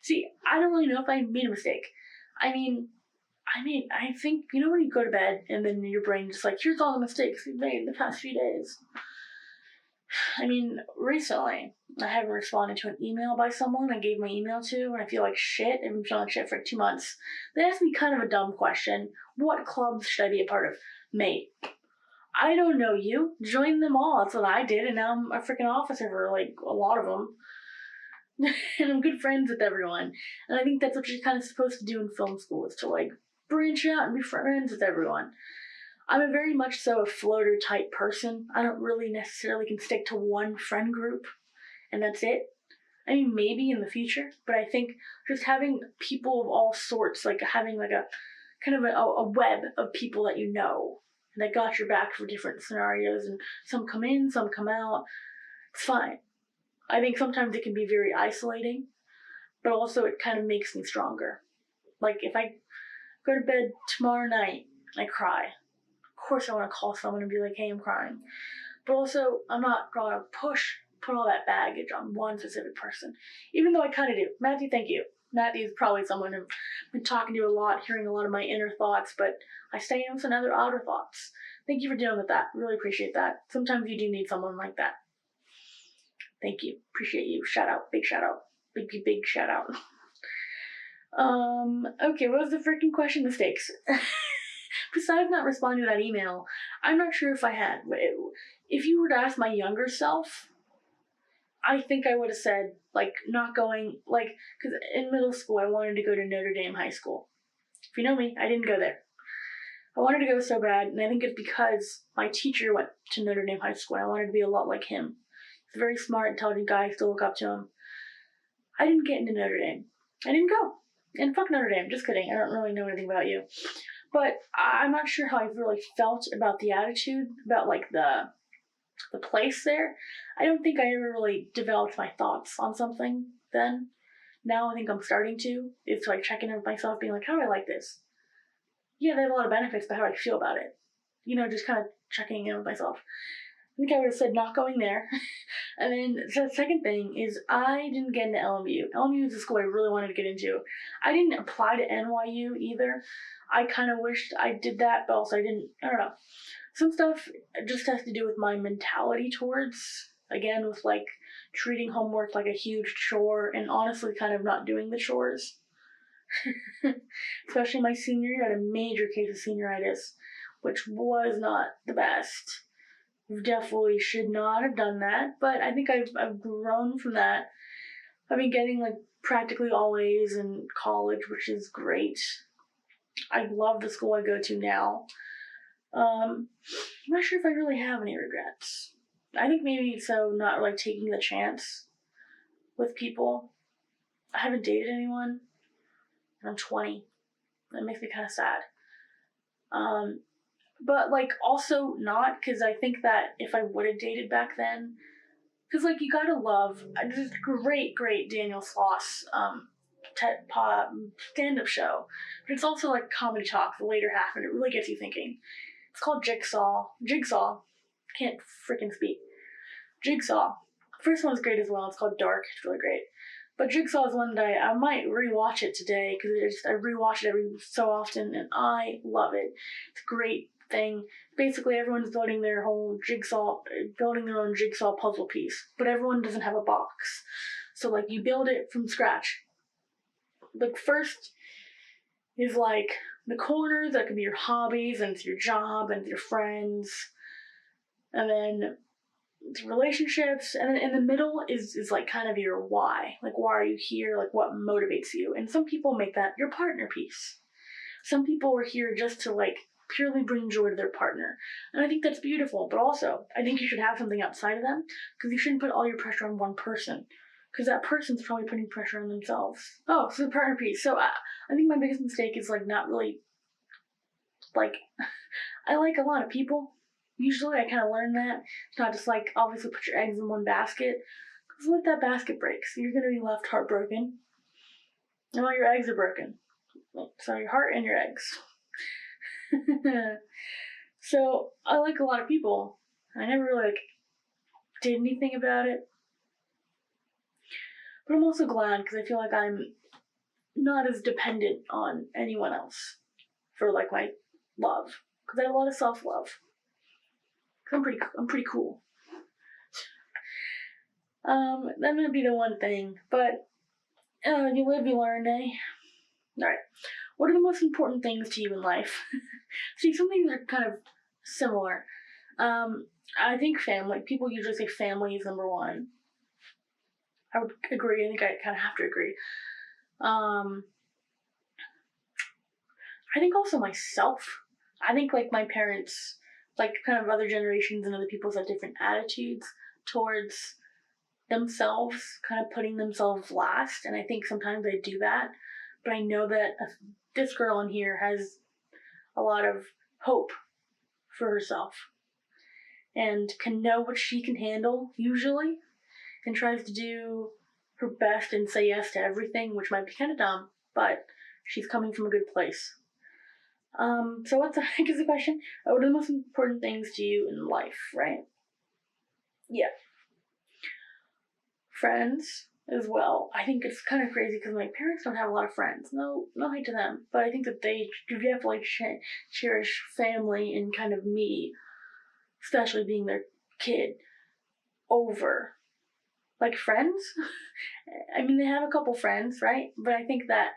See, I don't really know if I made a mistake. I think, when you go to bed and then your brain just like, here's all the mistakes you've made in the past few days. Recently, I haven't responded to an email by someone I gave my email to, and I feel like shit. I've been feeling like shit for 2 months. They asked me kind of a dumb question. What clubs should I be a part of? Mate, I don't know you. Join them all. That's what I did, and now I'm a freaking officer for, like, a lot of them. And I'm good friends with everyone. And I think that's what you're kind of supposed to do in film school, is to, like, branch out and be friends with everyone. I'm a very much so a floater type person. I don't really necessarily can stick to one friend group, and that's it. I mean, maybe in the future, but I think just having people of all sorts, like having like a kind of a web of people that you know that got your back for different scenarios, and some come in, some come out. It's fine. I think sometimes it can be very isolating, but also it kind of makes me stronger. Like if I go to bed tomorrow night and I cry, of course I want to call someone and be like, hey, I'm crying. But also, I'm not going to put all that baggage on one specific person. Even though I kind of do. Matthew, thank you. Matthew's probably someone I've been talking to a lot, hearing a lot of my inner thoughts, but I stay in some other outer thoughts. Thank you for dealing with that. Really appreciate that. Sometimes you do need someone like that. Thank you. Appreciate you. Shout out. Big shout out. Big shout out. Okay, what was the freaking question? Mistakes. Besides not responding to that email, I'm not sure if I had. If you were to ask my younger self, I think I would have said, like, not going, like, because in middle school I wanted to go to Notre Dame High School. If you know me, I didn't go there. I wanted to go so bad, and I think it's because my teacher went to Notre Dame High School, and I wanted to be a lot like him. He's a very smart, intelligent guy. I still look up to him. I didn't get into Notre Dame. I didn't go. And fuck Notre Dame. Just kidding. I don't really know anything about you. But I'm not sure how I really felt about the attitude, about, like, the place there. I don't think I ever really developed my thoughts on something then. Now I think I'm starting to. It's like checking in with myself, being like, how do I like this? Yeah, they have a lot of benefits, but how do I feel about it? Just kind of checking in with myself. I think I would have said not going there. And then the second thing is I didn't get into LMU. LMU is a school I really wanted to get into. I didn't apply to NYU either. I kind of wished I did that, but also I don't know. Some stuff just has to do with my mentality towards, again, with like treating homework like a huge chore and honestly kind of not doing the chores. Especially my senior year, I had a major case of senioritis, which was not the best. Definitely should not have done that, but I think I've grown from that. I've been getting like practically all A's in college, which is great. I love the school I go to now. I'm not sure if I really have any regrets. I think maybe so not like taking the chance with people. I haven't dated anyone, and I'm 20. That makes me kind of sad. But, like, also not, because I think that if I would have dated back then, because, like, you gotta love, this great Daniel Sloss stand-up show, but it's also, like, comedy talk, the later half, and it really gets you thinking. It's called Jigsaw. Can't freaking speak. Jigsaw. First one's great as well. It's called Dark. It's really great. But Jigsaw is one that I might rewatch it today, because I rewatch it every so often, and I love it. It's great thing. Basically, everyone's building their own jigsaw puzzle piece, but everyone doesn't have a box. So, like, you build it from scratch. Like, first is, like, the corners, that could be your hobbies, and it's your job, and it's your friends, and then it's relationships, and then in the middle is like kind of your why. Like, why are you here? Like, what motivates you? And some people make that your partner piece. Some people are here just to, like, purely bring joy to their partner. And I think that's beautiful, but also, I think you should have something outside of them, because you shouldn't put all your pressure on one person, because that person's probably putting pressure on themselves. Oh, so the partner piece. So I think my biggest mistake is, like, not really, like, I like a lot of people. Usually I kind of learn that. It's not just, like, obviously put your eggs in one basket, because what if that basket breaks? You're going to be left heartbroken. And all your eggs are broken. So your heart and your eggs. So I like a lot of people. I never really, like, did anything about it. But I'm also glad, because I feel like I'm not as dependent on anyone else for, like, my love. Because I have a lot of self-love. I'm pretty cool. That might be the one thing, but you live, you learn, eh? Alright. What are the most important things to you in life? See, some things are kind of similar. I think family. People usually say family is number one. I would agree. I think I kind of have to agree. I think also myself. I think, like, my parents, like, kind of other generations and other people have different attitudes towards themselves, kind of putting themselves last, and I think sometimes they do that, but I know that this girl in here has a lot of hope for herself, and can know what she can handle, usually, and tries to do her best and say yes to everything, which might be kind of dumb, but she's coming from a good place. So what's I guess the question? What are the most important things to you in life, right? Yeah. Friends as well. I think it's kind of crazy because my parents don't have a lot of friends. No hate to them, but I think that they definitely cherish family and kind of me, especially being their kid, over, like, friends. I mean, they have a couple friends, right? But I think that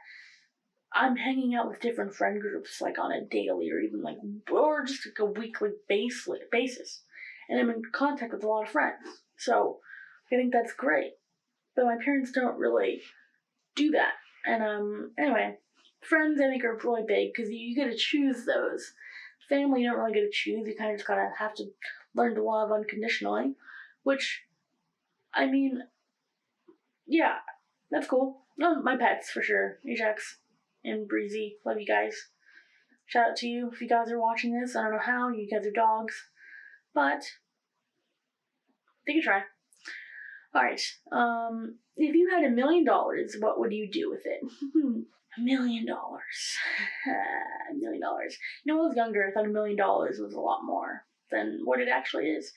I'm hanging out with different friend groups, like, on a daily or even, like, or just, like, a weekly basis. And I'm in contact with a lot of friends. So I think that's great. But my parents don't really do that. And anyway, friends I think are really big, because you get to choose those. Family you don't really get to choose. You kind of just gotta have to learn to love unconditionally. Which, I mean, yeah, that's cool. No, my pets for sure. Ajax and Breezy. Love you guys. Shout out to you if you guys are watching this. I don't know how. You guys are dogs. But they can try. Alright. If you had $1 million, what would you do with it? $1 million. $1 million. You know, when I was younger, I thought $1 million was a lot more than what it actually is.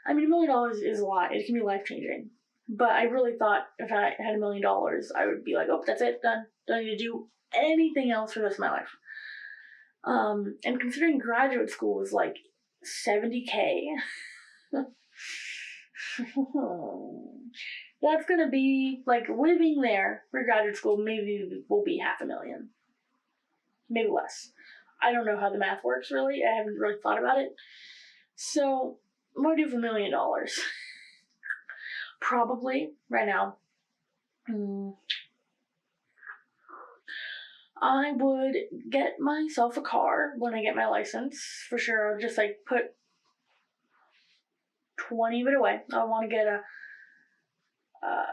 I mean, $1 million is a lot. It can be life-changing. But I really thought if I had $1 million, I would be like, oh, that's it, done. Don't need to do anything else for the rest of my life. And considering graduate school was like $70,000, that's gonna be, like, living there for graduate school maybe will be $500,000. Maybe less. I don't know how the math works, really. I haven't really thought about it. So, what do I do for $1 million? Probably, right now, I would get myself a car when I get my license, for sure. I'll just, like, put 20 of it away. I want to get a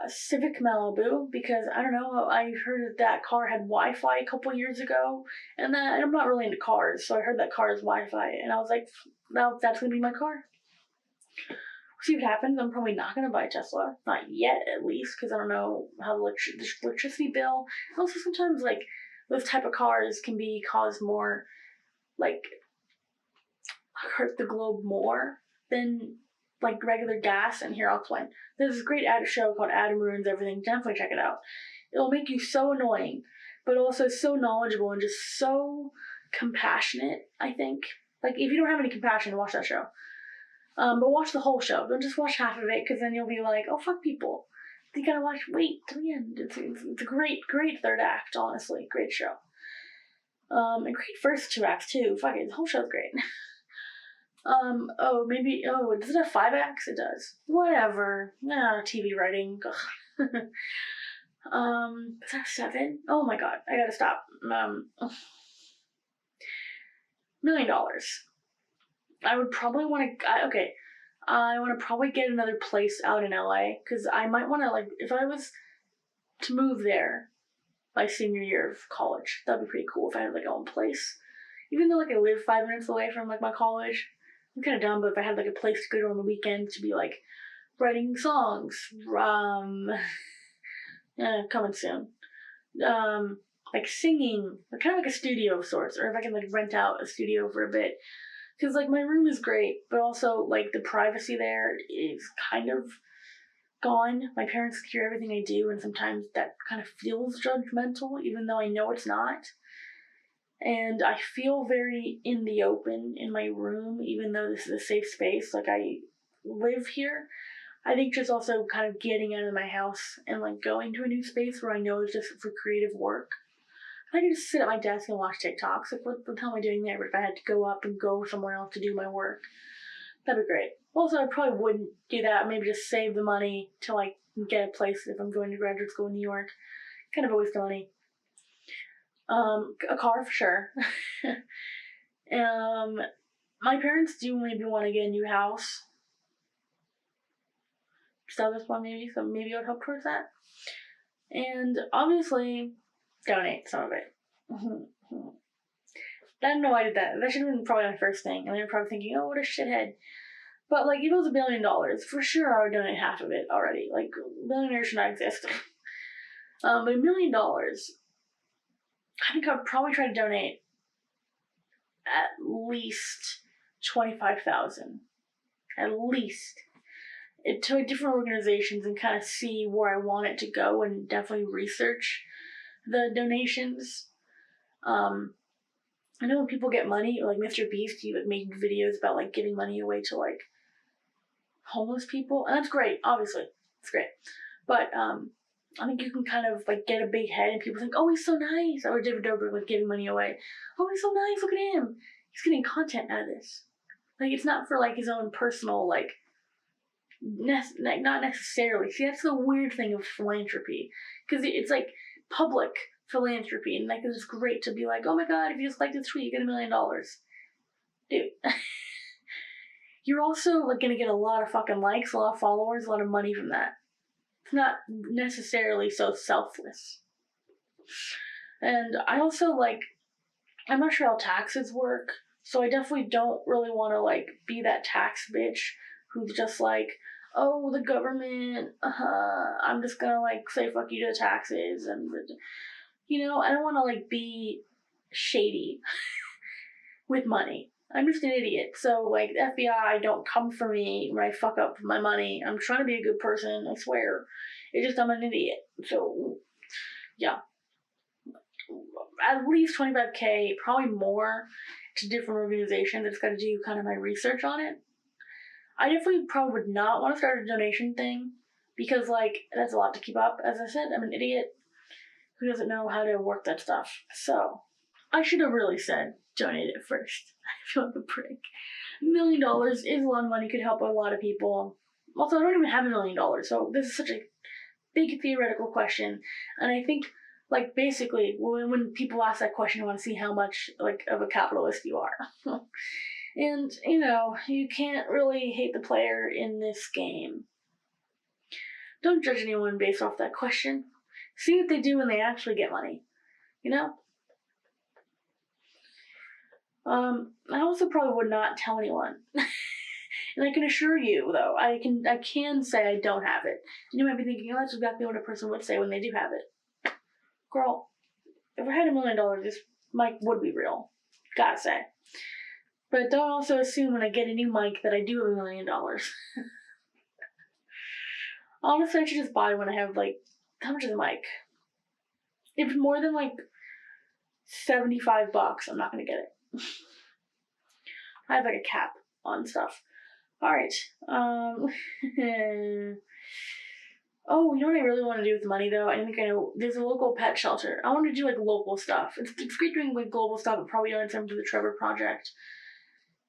Civic Malibu, because, I don't know, I heard that car had Wi-Fi a couple years ago, and I'm not really into cars, so I heard that car has Wi-Fi, and I was like, well, that's going to be my car. See what happens. I'm probably not going to buy a Tesla. Not yet, at least, because I don't know how the electricity bill. Also, sometimes, like, those type of cars can cause more, like, hurt the globe more than, like, regular gas. And here, I'll explain. There's this great show called Adam Ruins Everything. Definitely check it out. It'll make you so annoying, but also so knowledgeable and just so compassionate, I think. Like, if you don't have any compassion, watch that show. But watch the whole show. Don't just watch half of it, because then you'll be like, oh, fuck people. You gotta wait till the end. It's a great third act, honestly. Great show. And great first 2 acts, too. Fuck it, the whole show's great. Does it have 5 acts? It does. Whatever. TV writing. Is that 7? Oh my god, I gotta stop. $1 million. I would probably want to, I want to probably get another place out in LA, because I might want to, like, if I was to move there my senior year of college, that'd be pretty cool if I had, like, my own place. Even though, like, I live 5 minutes away from, like, my college, I'm kind of dumb, but if I had, like, a place to go to on the weekend to be, like, writing songs, coming soon, like, singing, kind of like a studio of sorts, or if I can, like, rent out a studio for a bit. Because, like, my room is great, but also, like, the privacy there is kind of gone. My parents hear everything I do, and sometimes that kind of feels judgmental, even though I know it's not. And I feel very in the open in my room, even though this is a safe space. Like, I live here. I think just also kind of getting out of my house and, like, going to a new space where I know it's just for creative work. I could just sit at my desk and watch TikToks. Like, what the hell am I doing there? But if I had to go up and go somewhere else to do my work, that'd be great. Also, I probably wouldn't do that. Maybe just save the money to, like, get a place if I'm going to graduate school in New York. Kind of a waste of money. A car for sure. My parents do maybe want to get a new house. Sell this one maybe, so maybe I would help towards that. And obviously, donate some of it. I don't know why I did that. That should have been probably my first thing. And they're probably thinking, oh, what a shithead. But, like, if it was $1 billion, for sure I would donate half of it already. Like, billionaires should not exist. But $1 million, I think I'd probably try to donate at least $25,000. At least. To different organizations and kind of see where I want it to go, and definitely research the donations. I know when people get money, like Mr. Beast, he would make videos about, like, giving money away to, like, homeless people, and that's great. Obviously, it's great. But I think you can kind of, like, get a big head, and people think, oh, he's so nice. Or David Dobrik, like, giving money away. Oh, he's so nice. Look at him. He's getting content out of this. Like, it's not for, like, his own personal, like, not necessarily. See, that's the weird thing of philanthropy, because it's, like, public philanthropy, and, like, it's great to be like, oh my god, if you just like this tweet, you get $1 million. Dude. You're also, like, gonna get a lot of fucking likes, a lot of followers, a lot of money from that. It's not necessarily so selfless. And I also, like, I'm not sure how taxes work, so I definitely don't really want to, like, be that tax bitch who's just like, oh, the government, I'm just gonna, like, say fuck you to the taxes, and, you know, I don't want to, like, be shady with money. I'm just an idiot, so, like, the FBI, don't come for me when I fuck up my money. I'm trying to be a good person, I swear. It's just I'm an idiot, so, yeah. At least $25K, probably more, to different organizations. I just gotta do kind of my research on it. I definitely probably would not want to start a donation thing, because, like, that's a lot to keep up. As I said, I'm an idiot who doesn't know how to work that stuff. So, I should have really said donate it first. I feel like a prick. $1 million is a lot of money, could help a lot of people. Also, I don't even have $1 million, so this is such a big theoretical question. And I think, like, basically, when people ask that question, I want to see how much, like, of a capitalist you are. And, you know, you can't really hate the player in this game. Don't judge anyone based off that question. See what they do when they actually get money. You know? I also probably would not tell anyone. And I can assure you, though, I can say I don't have it. And you might be thinking, oh, that's exactly what a person would say when they do have it. Girl, if I had $1 million, this mic would be real. Gotta say. But don't also assume when I get a new mic that I do have $1 million. Honestly, I should just buy one. I have, like, how much is the mic? If it's more than, like, $75, I'm not gonna get it. I have like a cap on stuff. All right. Oh, you know what I really want to do with money though? I think I know. There's a local pet shelter. I want to do like local stuff. It's great doing like global stuff, but probably not in terms of the Trevor Project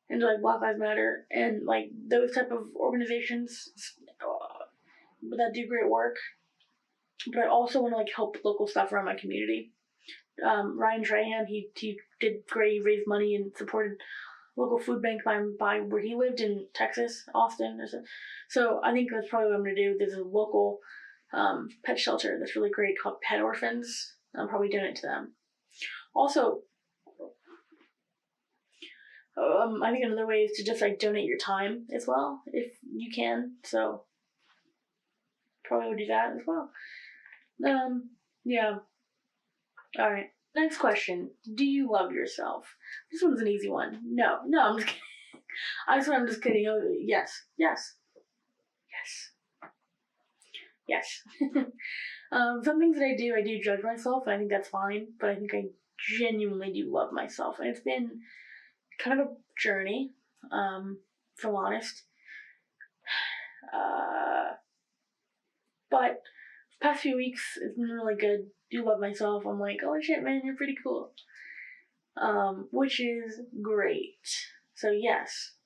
and like Black Lives Matter and like those type of organizations that do great work. But I also want to like help local stuff around my community. Ryan Trahan, he did great. He raised money and supported local food bank by where he lived in Texas, Austin. So I think that's probably what I'm going to do. There's a local pet shelter that's really great called Pet Orphans. I'm probably doing it to them. Also, I think another way is to just like donate your time as well if you can. So probably would do that as well. Yeah. All right. Next question. Do you love yourself? This one's an easy one. No, I'm just kidding. I swear I'm just kidding. Oh, yes. Some things that I do judge myself, and I think that's fine, but I think I genuinely do love myself. And it's been kind of a journey, if I'm honest. But the past few weeks, it's been really good. Do love myself. I'm like, holy shit, man, you're pretty cool. Which is great. So yes.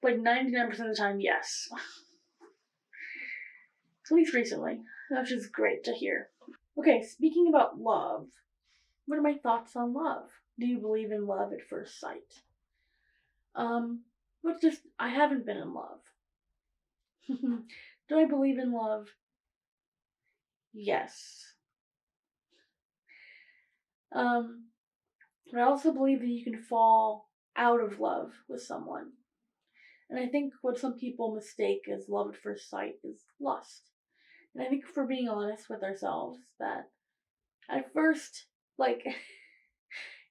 Like 99% of the time, yes. At least recently, which is great to hear. Okay, speaking about love, what are my thoughts on love? Do you believe in love at first sight? I haven't been in love. Do I believe in love? Yes. But I also believe that you can fall out of love with someone. And I think what some people mistake as love at first sight is lust. And I think if we're being honest with ourselves, that at first, like,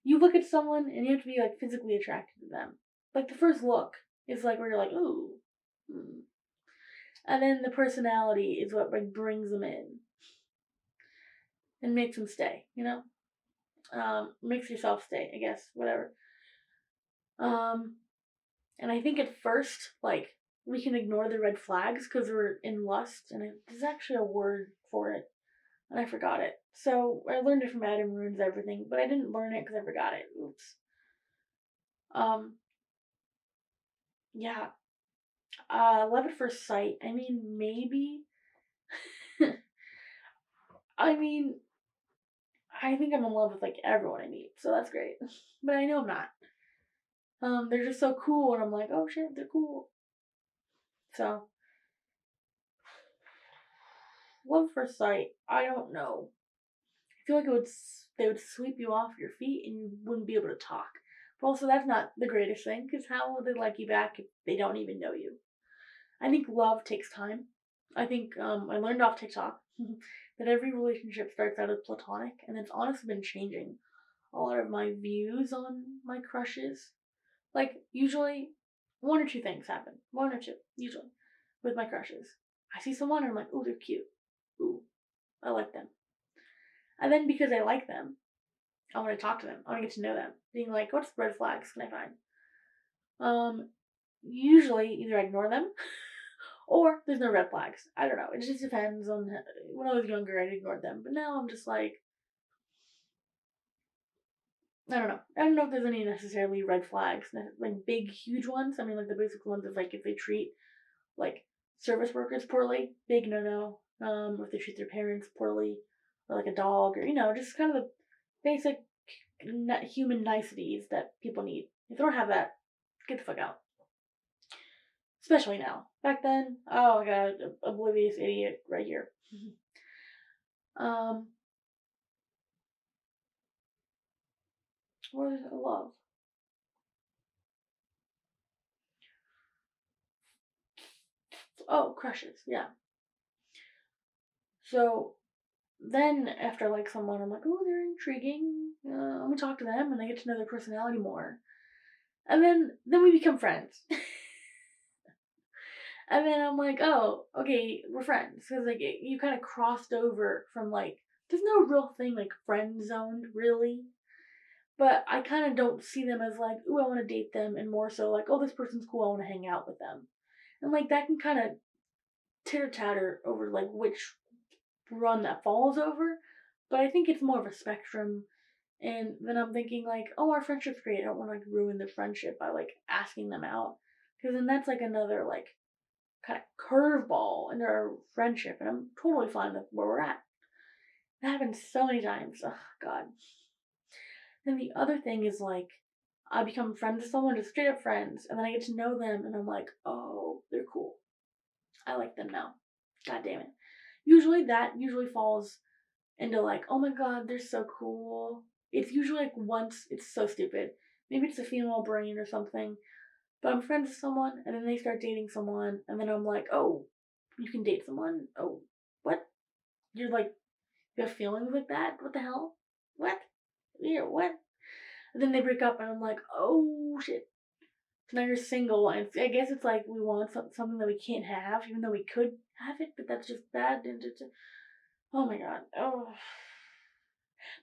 you look at someone and you have to be, like, physically attracted to them. Like, the first look is, like, where you're like, ooh. And then the personality is what, like, brings them in. And makes them stay, you know? Makes yourself stay, I guess, whatever. And I think at first, like, we can ignore the red flags because we're in lust, and there's actually a word for it, and I forgot it. So I learned it from Adam Ruins Everything, but I didn't learn it because I forgot it. Oops. Yeah. Love at first sight. I mean, maybe. I mean, I think I'm in love with like everyone I meet, so that's great. But I know I'm not. They're just so cool, and I'm like, oh shit, they're cool. So, love at first sight. I don't know. I feel like they would sweep you off your feet and you wouldn't be able to talk. But also, that's not the greatest thing, because how will they like you back if they don't even know you? I think love takes time. I think I learned off TikTok that every relationship starts out as platonic, and it's honestly been changing a lot of my views on my crushes. Like, usually, one or two things happen. One or two, usually, with my crushes. I see someone and I'm like, ooh, they're cute. Ooh, I like them. And then because I like them, I want to talk to them. I want to get to know them. Being like, what red flags can I find? Usually either I ignore them or there's no red flags. I don't know. It just depends on when I was younger, I ignored them. But now I'm just like, I don't know. I don't know if there's any necessarily red flags, like big, huge ones. I mean, like the basic ones of like if they treat like service workers poorly, big no. If they treat their parents poorly, or like a dog, or just kind of the basic human niceties that people need. If they don't have that, get the fuck out. Especially now. Back then, oh my god, oblivious idiot right here. What is love? Oh, crushes, yeah. So then after I like someone, I'm like, oh, they're intriguing. I'm gonna talk to them and I get to know their personality more. And then we become friends. And then I'm like, oh, okay, we're friends. Because, like, you kind of crossed over from, like, there's no real thing, like, friend zoned, really. But I kind of don't see them as like, ooh, I want to date them, and more so like, oh, this person's cool, I want to hang out with them. And like that can kind of titter tatter over like which run that falls over. But I think it's more of a spectrum. And then I'm thinking like, oh, our friendship's great. I don't want to like ruin the friendship by like asking them out, because then that's like another like kind of curveball in our friendship, and I'm totally fine with where we're at. That happens so many times. Oh God. Then the other thing is like, I become friends with someone, just straight up friends, and then I get to know them, and I'm like, oh, they're cool. I like them now. God damn it. Usually falls into like, oh my god, they're so cool. It's usually like once, it's so stupid. Maybe it's a female brain or something. But I'm friends with someone, and then they start dating someone, and then I'm like, oh, you can date someone? Oh, what? You're like, you have feelings like that? What the hell? What? Yeah, what? And then they break up, and I'm like, oh shit. So now you're single, and I guess it's like we want something that we can't have, even though we could have it, but that's just bad. And oh my god. Oh.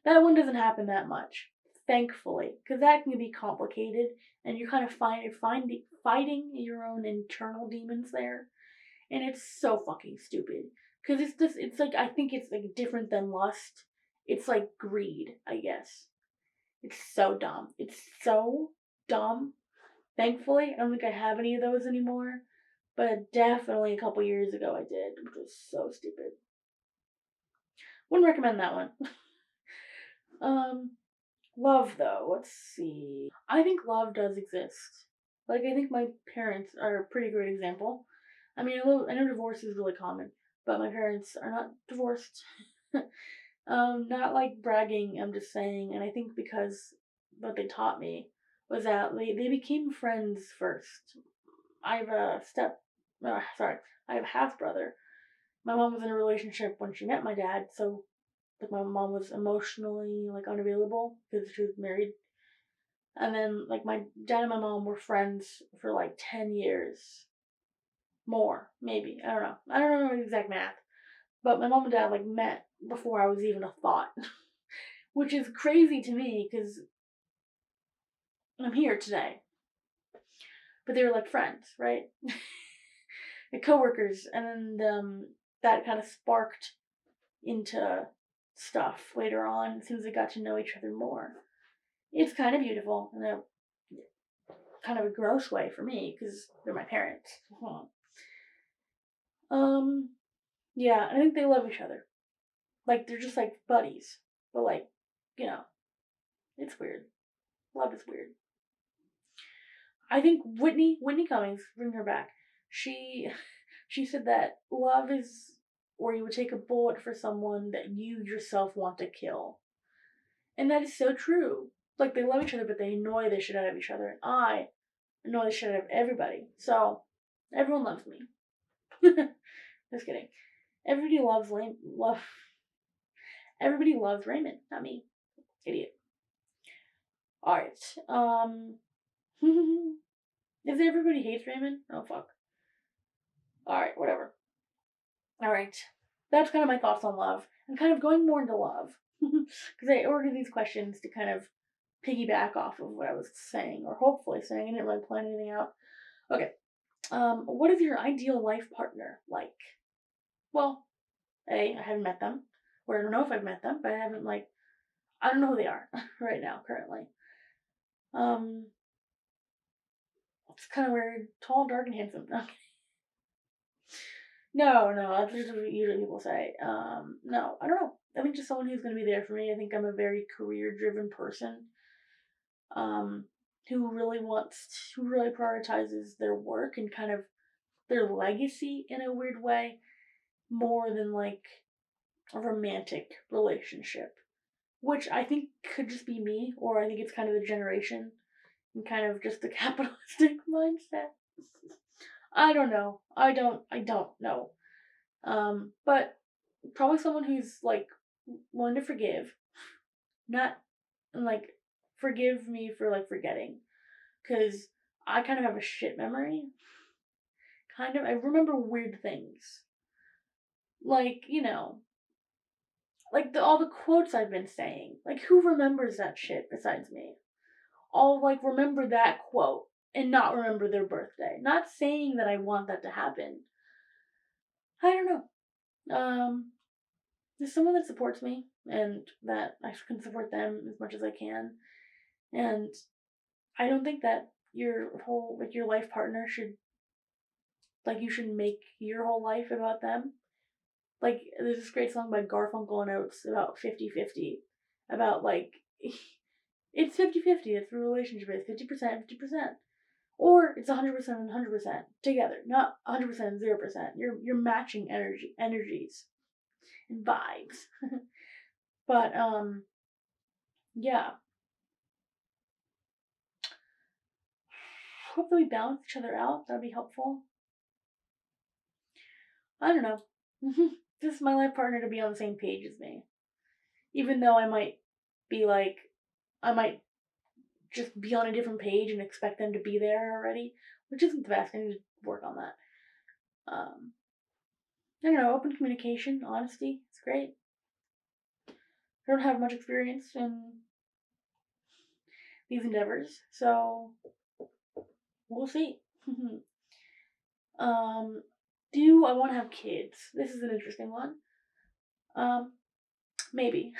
That one doesn't happen that much, thankfully, because that can be complicated, and you kind of fighting your own internal demons there, and it's so fucking stupid. Because it's like, I think it's like different than lust. It's like greed, I guess. It's so dumb. It's so dumb. Thankfully, I don't think I have any of those anymore, but definitely a couple years ago I did, which was so stupid. Wouldn't recommend that one. um, Love though, let's see. I think love does exist. Like, I think my parents are a pretty great example. I mean, I know divorce is really common, but my parents are not divorced. Not like bragging, I'm just saying, and I think because what they taught me was that they became friends first. I have a I have a half brother. My mom was in a relationship when she met my dad, so like my mom was emotionally like unavailable because she was married. And then like my dad and my mom were friends for like 10 years. More, maybe. I don't know. I don't know the exact math. But my mom and dad like met before I was even a thought. Which is crazy to me because I'm here today. But they were like friends, right? And coworkers, and then that kind of sparked into stuff later on as soon as they got to know each other more. It's kind of beautiful in a kind of a gross way for me because they're my parents. Um, yeah, I think they love each other. Like they're just like buddies, but like, you know, it's weird. Love is weird. I think Whitney Cummings, bring her back. She she said that love is where you would take a bullet for someone that you yourself want to kill. And that is so true. Like they love each other, but they annoy the shit out of each other. And I annoy the shit out of everybody. So everyone loves me. Just kidding. Everybody loves love. Everybody loves Raymond, not me. Idiot. All right. Is everybody hates Raymond? Oh fuck. All right, whatever. All right. That's kind of my thoughts on love. I'm kind of going more into love because I ordered these questions to kind of piggyback off of what I was saying, or hopefully saying. I didn't really plan anything out. Okay. What is your ideal life partner like? Well, A, I haven't met them. Or I don't know if I've met them, but I don't know who they are right now, currently. Um, it's kind of weird. Tall, dark, and handsome. No, that's just what usually people say. No, I don't know. I think just someone who's going to be there for me. I think I'm a very career-driven person. Um, who really prioritizes their work and kind of their legacy in a weird way, more than like a romantic relationship, which I think could just be me, or I think it's kind of the generation and kind of just the capitalistic mindset. I don't know. I don't know. But probably someone who's like willing to forgive, not like forgive me for like forgetting, because I kind of have a shit memory. I remember weird things, like like all the quotes I've been saying. Like, who remembers that shit besides me? I'll like remember that quote and not remember their birthday. Not saying that I want that to happen. I don't know. There's someone that supports me and that I can support them as much as I can. And I don't think that your life partner should, like, you should make your whole life about them. Like, there's this great song by Garfunkel and Oates about 50-50. About, like, it's 50-50. It's the relationship. It's 50%, 50%. Or it's 100% and 100% together. Not 100% and 0%. You're matching energies and vibes. But, yeah. Hopefully we balance each other out. That'd be helpful. I don't know. This is my life partner to be on the same page as me. Even though I might just be on a different page and expect them to be there already, which isn't the best. I need to work on that. I don't know, open communication, honesty, it's great. I don't have much experience in these endeavors, so we'll see. Do I want to have kids? This is an interesting one. Maybe.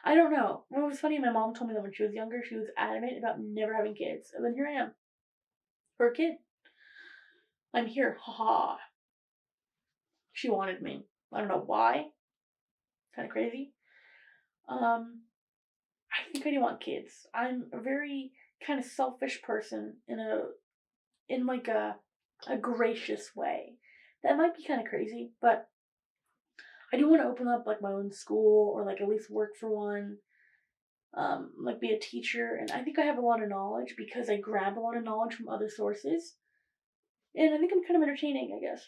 I don't know. What was funny, my mom told me that when she was younger, she was adamant about never having kids. And then here I am. For a kid. I'm here. Haha. She wanted me. I don't know why. Kind of crazy. I think I do want kids. I'm a very kind of selfish person in like a gracious way. That might be kind of crazy, but I do want to open up like my own school or like at least work for one. Like be a teacher, and I think I have a lot of knowledge because I grab a lot of knowledge from other sources. And I think I'm kind of entertaining, I guess.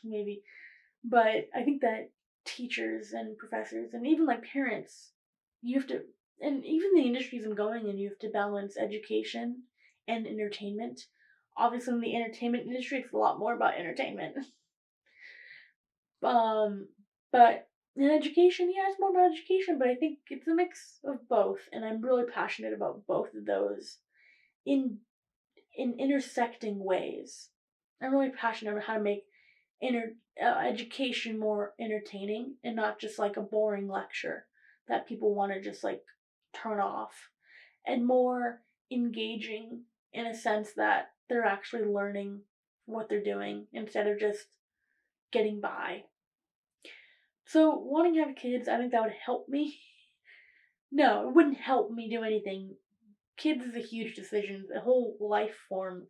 Maybe. But I think that teachers and professors and even like parents, you have to, and even the industries I'm going in, you have to balance education and entertainment. Obviously, in the entertainment industry, it's a lot more about entertainment. But in education, yeah, it's more about education, but I think it's a mix of both, and I'm really passionate about both of those in intersecting ways. I'm really passionate about how to make education more entertaining and not just like a boring lecture that people want to just like turn off, and more engaging in a sense that they're actually learning what they're doing instead of just getting by. So, wanting to have kids, I think that would help me. No, it wouldn't help me do anything. Kids is a huge decision, a whole life form.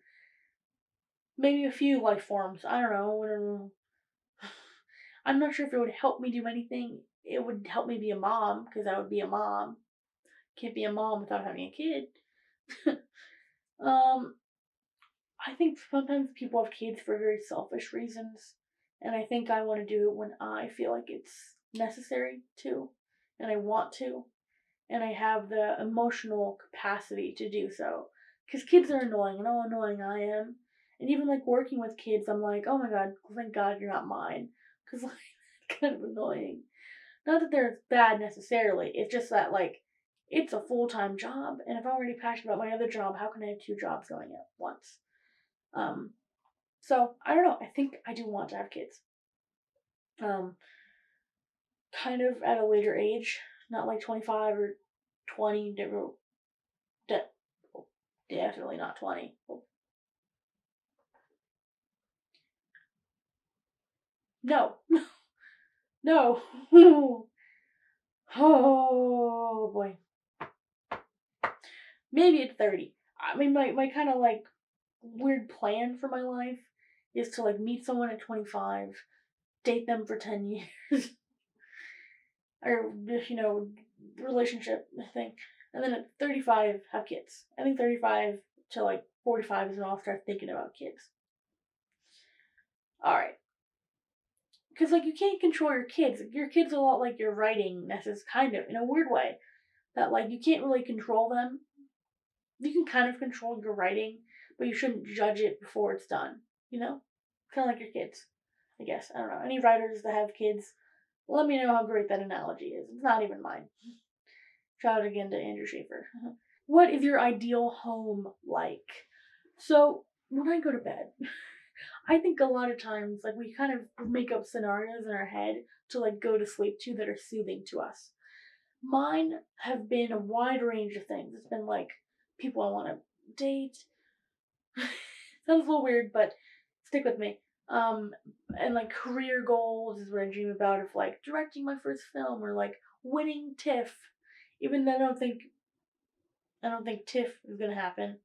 Maybe a few life forms. I don't know. I'm not sure if it would help me do anything. It would help me be a mom, because I would be a mom. Can't be a mom without having a kid. I think sometimes people have kids for very selfish reasons, and I think I want to do it when I feel like it's necessary to, and I want to, and I have the emotional capacity to do so. Because kids are annoying, and how annoying I am. And even like working with kids, I'm like, oh my god, thank God you're not mine. Because like, it's kind of annoying. Not that they're bad necessarily, it's just that like, it's a full-time job, and if I'm already passionate about my other job, how can I have two jobs going at once? So I don't know. I think I do want to have kids. Kind of at a later age, not like 25 or 20. Definitely not 20. No, no. Oh boy. Maybe at 30. I mean, my kind of like weird plan for my life is to like meet someone at 25, date them for 10 years, or relationship thing, and then at 35 have kids. I think 35 to like 45 is when I'll start thinking about kids. All right, because like you can't control your kids. Your kids are a lot like your writing. This is kind of in a weird way that like you can't really control them. You can kind of control your writing, but you shouldn't judge it before it's done. You know, kind of like your kids. I guess I don't know. Any writers that have kids, Let me know how great that analogy is. It's not even mine. Shout out again to Andrew Schaefer. What is your ideal home like? So, when I go to bed, I think a lot of times, like, we kind of make up scenarios in our head to, like, go to sleep to that are soothing to us. Mine have been a wide range of things. It's been, like, people I want to date. Sounds a little weird, but stick with me. And, like, career goals is what I dream about, of, like, directing my first film or, like, winning TIFF. Even though I don't think TIFF is gonna happen.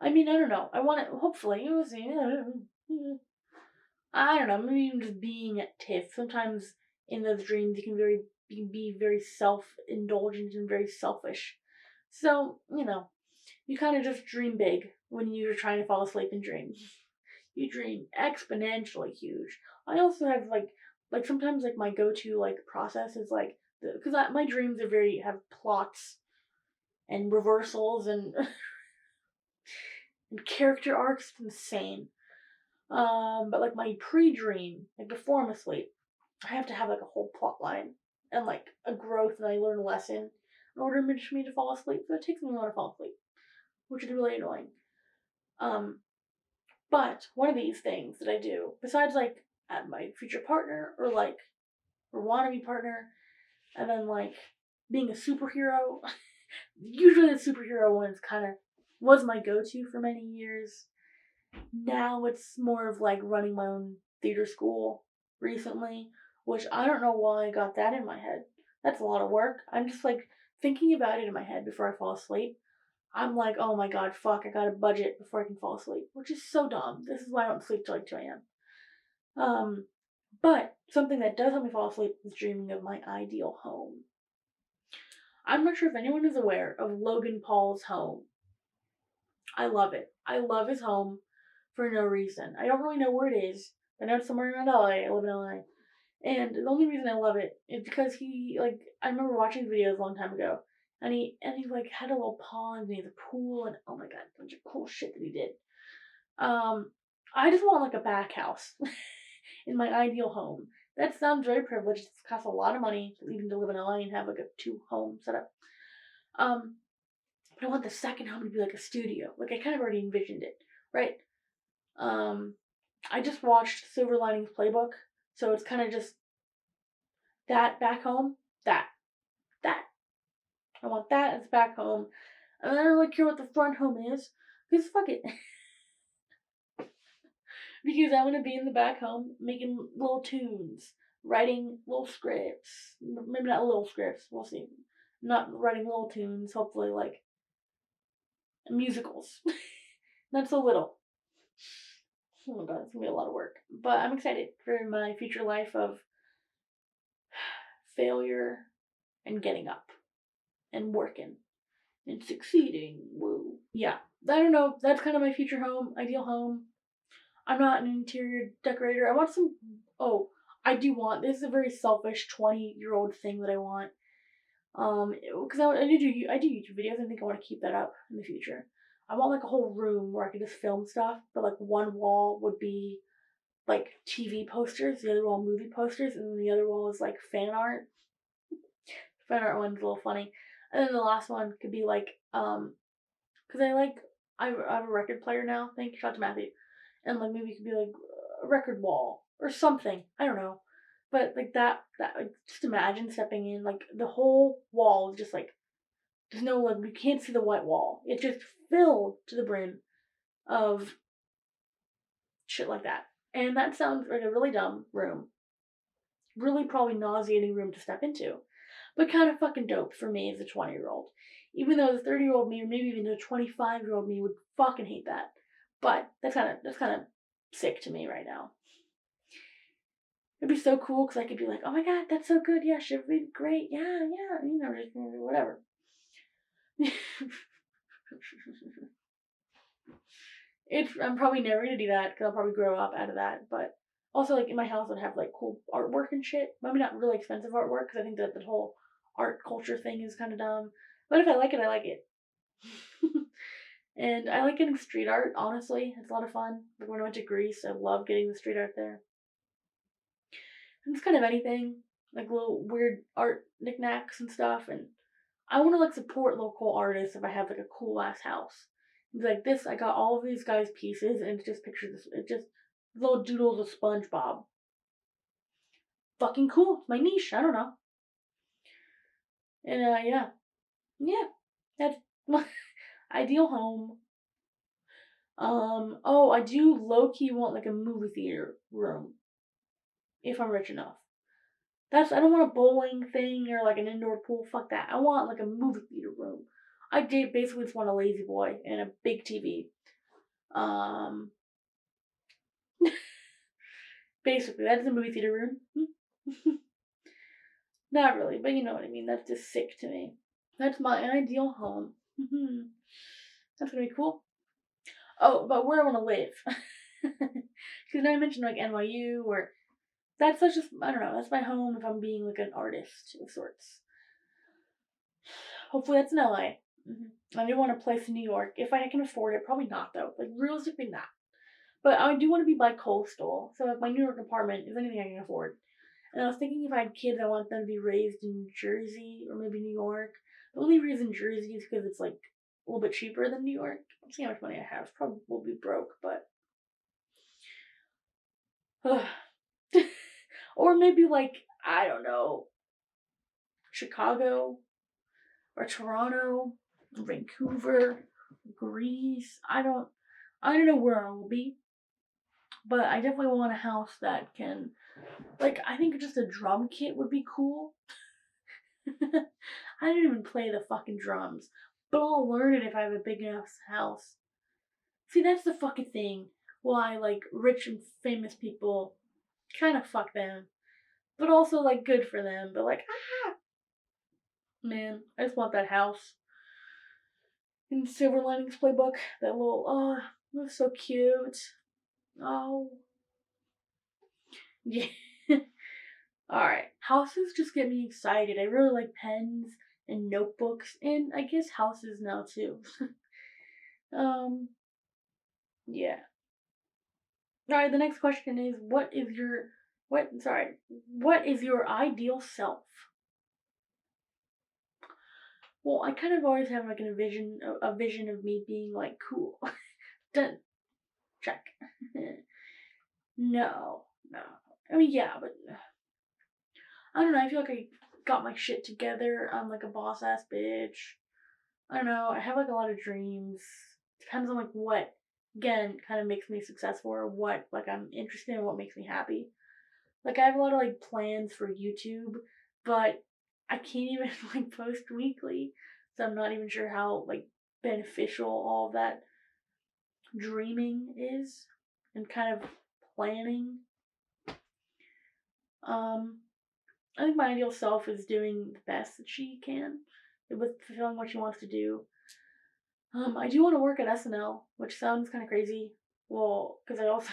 I mean, I don't know. I want it. Hopefully, we'll see. I don't know. Maybe even just being at TIFF. Sometimes in those dreams, you can be very self-indulgent and very selfish. So you kind of just dream big when you're trying to fall asleep in dreams. You dream exponentially huge. I also have like sometimes like my go-to like process is like because my dreams are very have plots and reversals and and character arcs. It's insane. But like my pre-dream, like before I'm asleep, I have to have like a whole plot line and like a growth, and I learn a lesson in order for me to fall asleep. So it takes me a while to fall asleep, which is really annoying. Um, but one of these things that I do, besides like at my future partner or like or wannabe partner, and then like being a superhero, usually the superhero ones kind of was my go-to for many years. Now it's more of like running my own theater school recently, which I don't know why I got that in my head. That's a lot of work. I'm just like thinking about it in my head before I fall asleep. I'm like, oh my god, fuck, I gotta budget before I can fall asleep, which is so dumb. This is why I don't sleep till like 2 a.m. But something that does help me fall asleep is dreaming of my ideal home. I'm not sure if anyone is aware of Logan Paul's home. I love it. I love his home for no reason. I don't really know where it is. I know it's somewhere around LA. I live in LA. And the only reason I love it is because I remember watching videos a long time ago, and he like had a little pond and he had a pool, and oh my god, a bunch of cool shit that he did. I just want like a back house in my ideal home. That sounds very privileged. It costs a lot of money even to live in LA and have like a 2 home setup. Um, but I want the second home to be like a studio. Like I kind of already envisioned it, right? Um, I just watched Silver Linings Playbook, so it's kind of just that back home. That. I want that as back home. And I don't really care what the front home is, because fuck it. Because I want to be in the back home making little tunes, writing little scripts. Maybe not little scripts, we'll see. Not writing little tunes, hopefully like musicals. Not so little. Oh my god, it's gonna be a lot of work. But I'm excited for my future life of failure and getting up and working and succeeding. Woo. Yeah. I don't know. That's kind of my future home, ideal home. I'm not an interior decorator. I want some. Oh, I do want. This is a very selfish 20-year-old thing that I want. Because I do YouTube videos. I think I want to keep that up in the future. I want like a whole room where I could just film stuff, but like one wall would be like TV posters, the other wall movie posters, and then the other wall is like fan art. Fan art one's a little funny, and then the last one could be like because I have a record player now. Thank you, shout out to Matthew, and like maybe it could be like a record wall or something. I don't know, but like that like just imagine stepping in like the whole wall is just like there's no like you can't see the white wall. It's just filled to the brim of shit like that. And that sounds like a really dumb room. Really probably nauseating room to step into. But kind of fucking dope for me as a 20-year-old. Even though the 30-year-old me or maybe even the 25-year-old me would fucking hate that. But that's kind of sick to me right now. It'd be so cool because I could be like, oh my god, that's so good. Yeah, should be great. Yeah, just whatever. I'm probably never gonna do that because I'll probably grow up out of that. But also, like in my house, I'd have like cool artwork and shit. Maybe not really expensive artwork because I think that the whole art culture thing is kind of dumb. But if I like it, I like it. And I like getting street art. Honestly, it's a lot of fun. Like when I went to Greece, I love getting the street art there. It's kind of anything, like little weird art knickknacks and stuff. And I want to like support local artists if I have like a cool ass house. It's like this, I got all of these guys' pieces, and it's just pictures. It's just little doodles of SpongeBob. Fucking cool. It's my niche. I don't know. And yeah, that's my ideal home. Oh, I do low key want like a movie theater room if I'm rich enough. I don't want a bowling thing or like an indoor pool. Fuck that. I want like a movie theater room. I did basically just want a lazy boy and a big TV. Um, Basically that's the movie theater room. Not really, but you know what I mean. That's just sick to me. That's my ideal home. That's gonna be cool. Oh, but where I want to live. Because I mentioned like NYU or that's just I don't know. That's my home if I'm being like an artist of sorts. Hopefully that's in LA. I do want a place in New York if I can afford it. Probably not though. Like realistically not. But I do want to be bi-coastal. So like my New York apartment is anything I can afford. And I was thinking if I had kids, I want them to be raised in Jersey or maybe New York. The only reason Jersey is because it's like a little bit cheaper than New York. I'm seeing how much money I have. Probably will be broke, but or maybe like I don't know, Chicago or Toronto, Vancouver, Greece. I don't know where I will be, but I definitely want a house that can like I think just a drum kit would be cool. I didn't even play the fucking drums, but I'll learn it if I have a big enough house. See, that's the fucking thing. Why like rich and famous people kind of fuck them, but also like good for them. But like, man, I just want that house in Silver Linings Playbook. That little that's so cute. Oh, yeah. All right, houses just get me excited. I really like pens and notebooks, and I guess houses now too. um, yeah. All right, the next question is, what is your what is your ideal self? Well, I kind of always have like a vision of me being like cool. Done. Check. No, no. I mean, yeah, but I don't know. I feel like I got my shit together. I'm like a boss ass bitch. I don't know. I have like a lot of dreams. Depends on like what, again, kind of makes me successful or what like I'm interested in, what makes me happy. Like I have a lot of like plans for YouTube, but I can't even like post weekly, so I'm not even sure how like beneficial all of that dreaming is and kind of planning. Um, I think my ideal self is doing the best that she can with fulfilling what she wants to do. I do want to work at SNL, which sounds kind of crazy. Well, because I also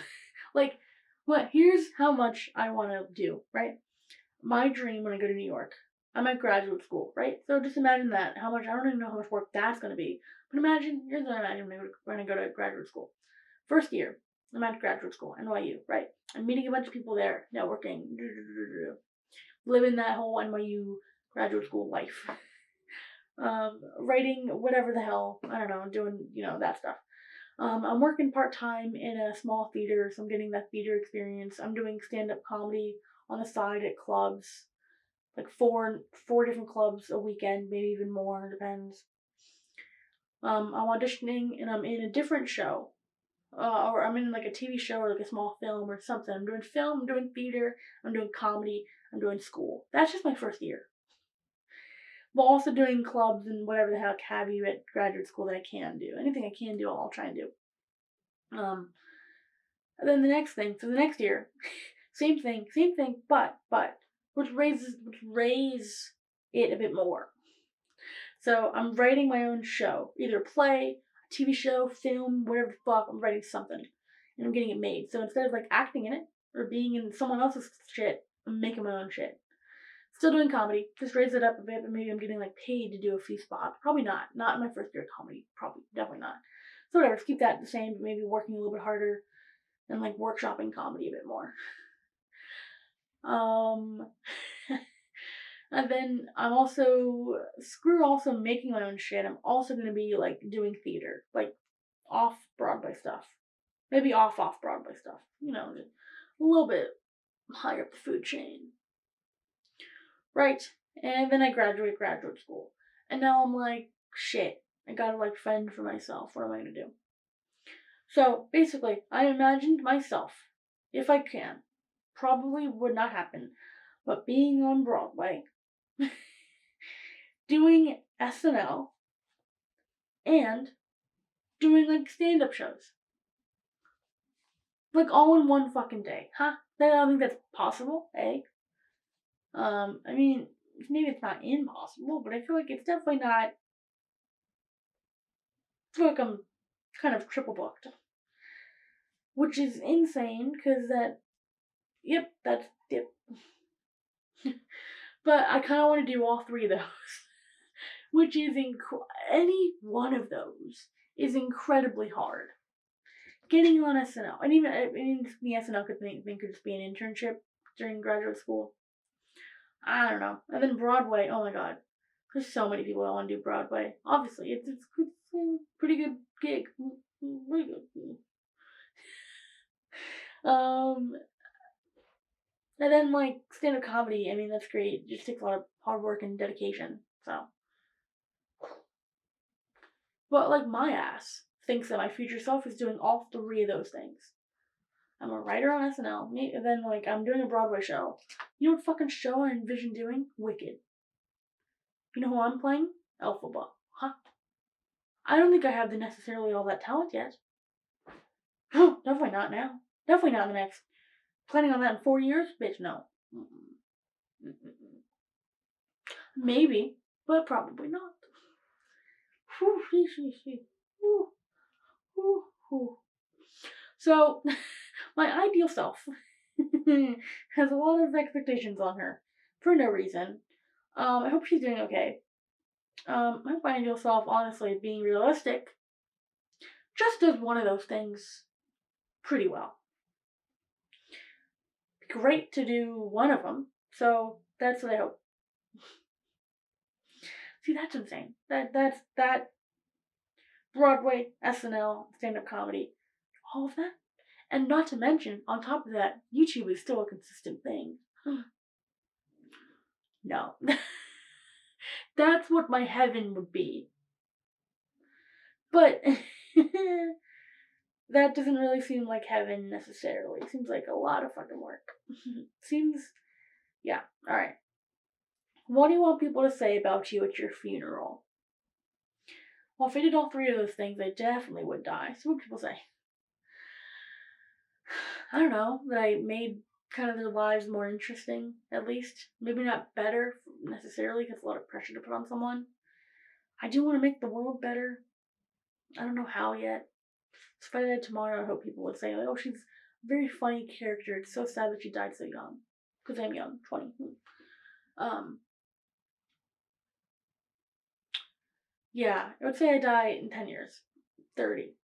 like, what? Here's how much I want to do. Right, my dream when I go to New York. I'm at graduate school, right? So just imagine that. How much I don't even know how much work that's gonna be. But here's what I imagine when I go to graduate school. First year, I'm at graduate school, NYU, right? I'm meeting a bunch of people there, networking, living that whole NYU graduate school life. Writing whatever the hell, I don't know, doing, that stuff. I'm working part-time in a small theater, so I'm getting that theater experience. I'm doing stand-up comedy on the side at clubs, like four different clubs a weekend, maybe even more, depends. I'm auditioning and I'm in a different show. Or I'm in like a TV show or like a small film or something. I'm doing film, I'm doing theater, I'm doing comedy, I'm doing school. That's just my first year. While also doing clubs and whatever the heck have you at graduate school that I can do. Anything I can do, I'll try and do. And then the next year, same thing, but which raise it a bit more. So I'm writing my own show, either play, a TV show, film, whatever the fuck. I'm writing something, and I'm getting it made. So instead of like acting in it or being in someone else's shit, I'm making my own shit. Still doing comedy, just raise it up a bit, but maybe I'm getting like paid to do a few spots. Probably not in my first year of comedy. Probably, definitely not. So whatever, keep that the same, but maybe working a little bit harder and like workshopping comedy a bit more. Um, and then I'm also, screw also making my own shit. I'm also gonna be like doing theater, like off Broadway stuff. Maybe off Broadway stuff. A little bit higher up the food chain. Right. And then I graduate graduate school. And now I'm like, shit, I gotta like fend for myself. What am I gonna do? So basically, I imagined myself, if I can, probably would not happen, but being on Broadway, doing SNL, and doing like stand up shows. Like all in one fucking day. Huh? I don't think that's possible, eh? I mean, maybe it's not impossible, but I feel like it's definitely not. I feel like I'm kind of triple booked. Which is insane, because yep. But I kind of want to do all three of those. Which is, any one of those is incredibly hard. Getting on SNL, and even, the SNL could just be an internship during graduate school. I don't know. And then Broadway, oh my god. There's so many people that want to do Broadway. Obviously, it's a pretty good gig. Pretty good. And then like stand-up comedy, that's great. It just takes a lot of hard work and dedication. So, but like my ass thinks that my future self is doing all three of those things. I'm a writer on SNL, and then like I'm doing a Broadway show. You know what fucking show I envision doing? Wicked. You know who I'm playing? Elphaba. Huh? I don't think I have necessarily all that talent yet. Definitely not now. Definitely not in the next. Planning on that in 4 years? Bitch, no. Maybe, but probably not. So, my ideal self has a lot of expectations on her for no reason. I hope she's doing okay. I hope my ideal self, honestly, being realistic, just does one of those things pretty well. Great to do one of them, so that's what I hope. See, that's insane. That Broadway, SNL, stand-up comedy, all of that. And not to mention, on top of that, YouTube is still a consistent thing. No. That's what my heaven would be. But that doesn't really seem like heaven necessarily. It seems like a lot of fucking work. Yeah, alright. What do you want people to say about you at your funeral? Well, if I did all three of those things, I definitely would die. So what do people say? I don't know, that I made kind of their lives more interesting, at least. Maybe not better, necessarily, because it's a lot of pressure to put on someone. I do want to make the world better. I don't know how yet. So if I did tomorrow, I hope people would say, like, oh, she's a very funny character. It's so sad that she died so young. Because I'm young, 20. Yeah, I would say I die in 10 years. 30.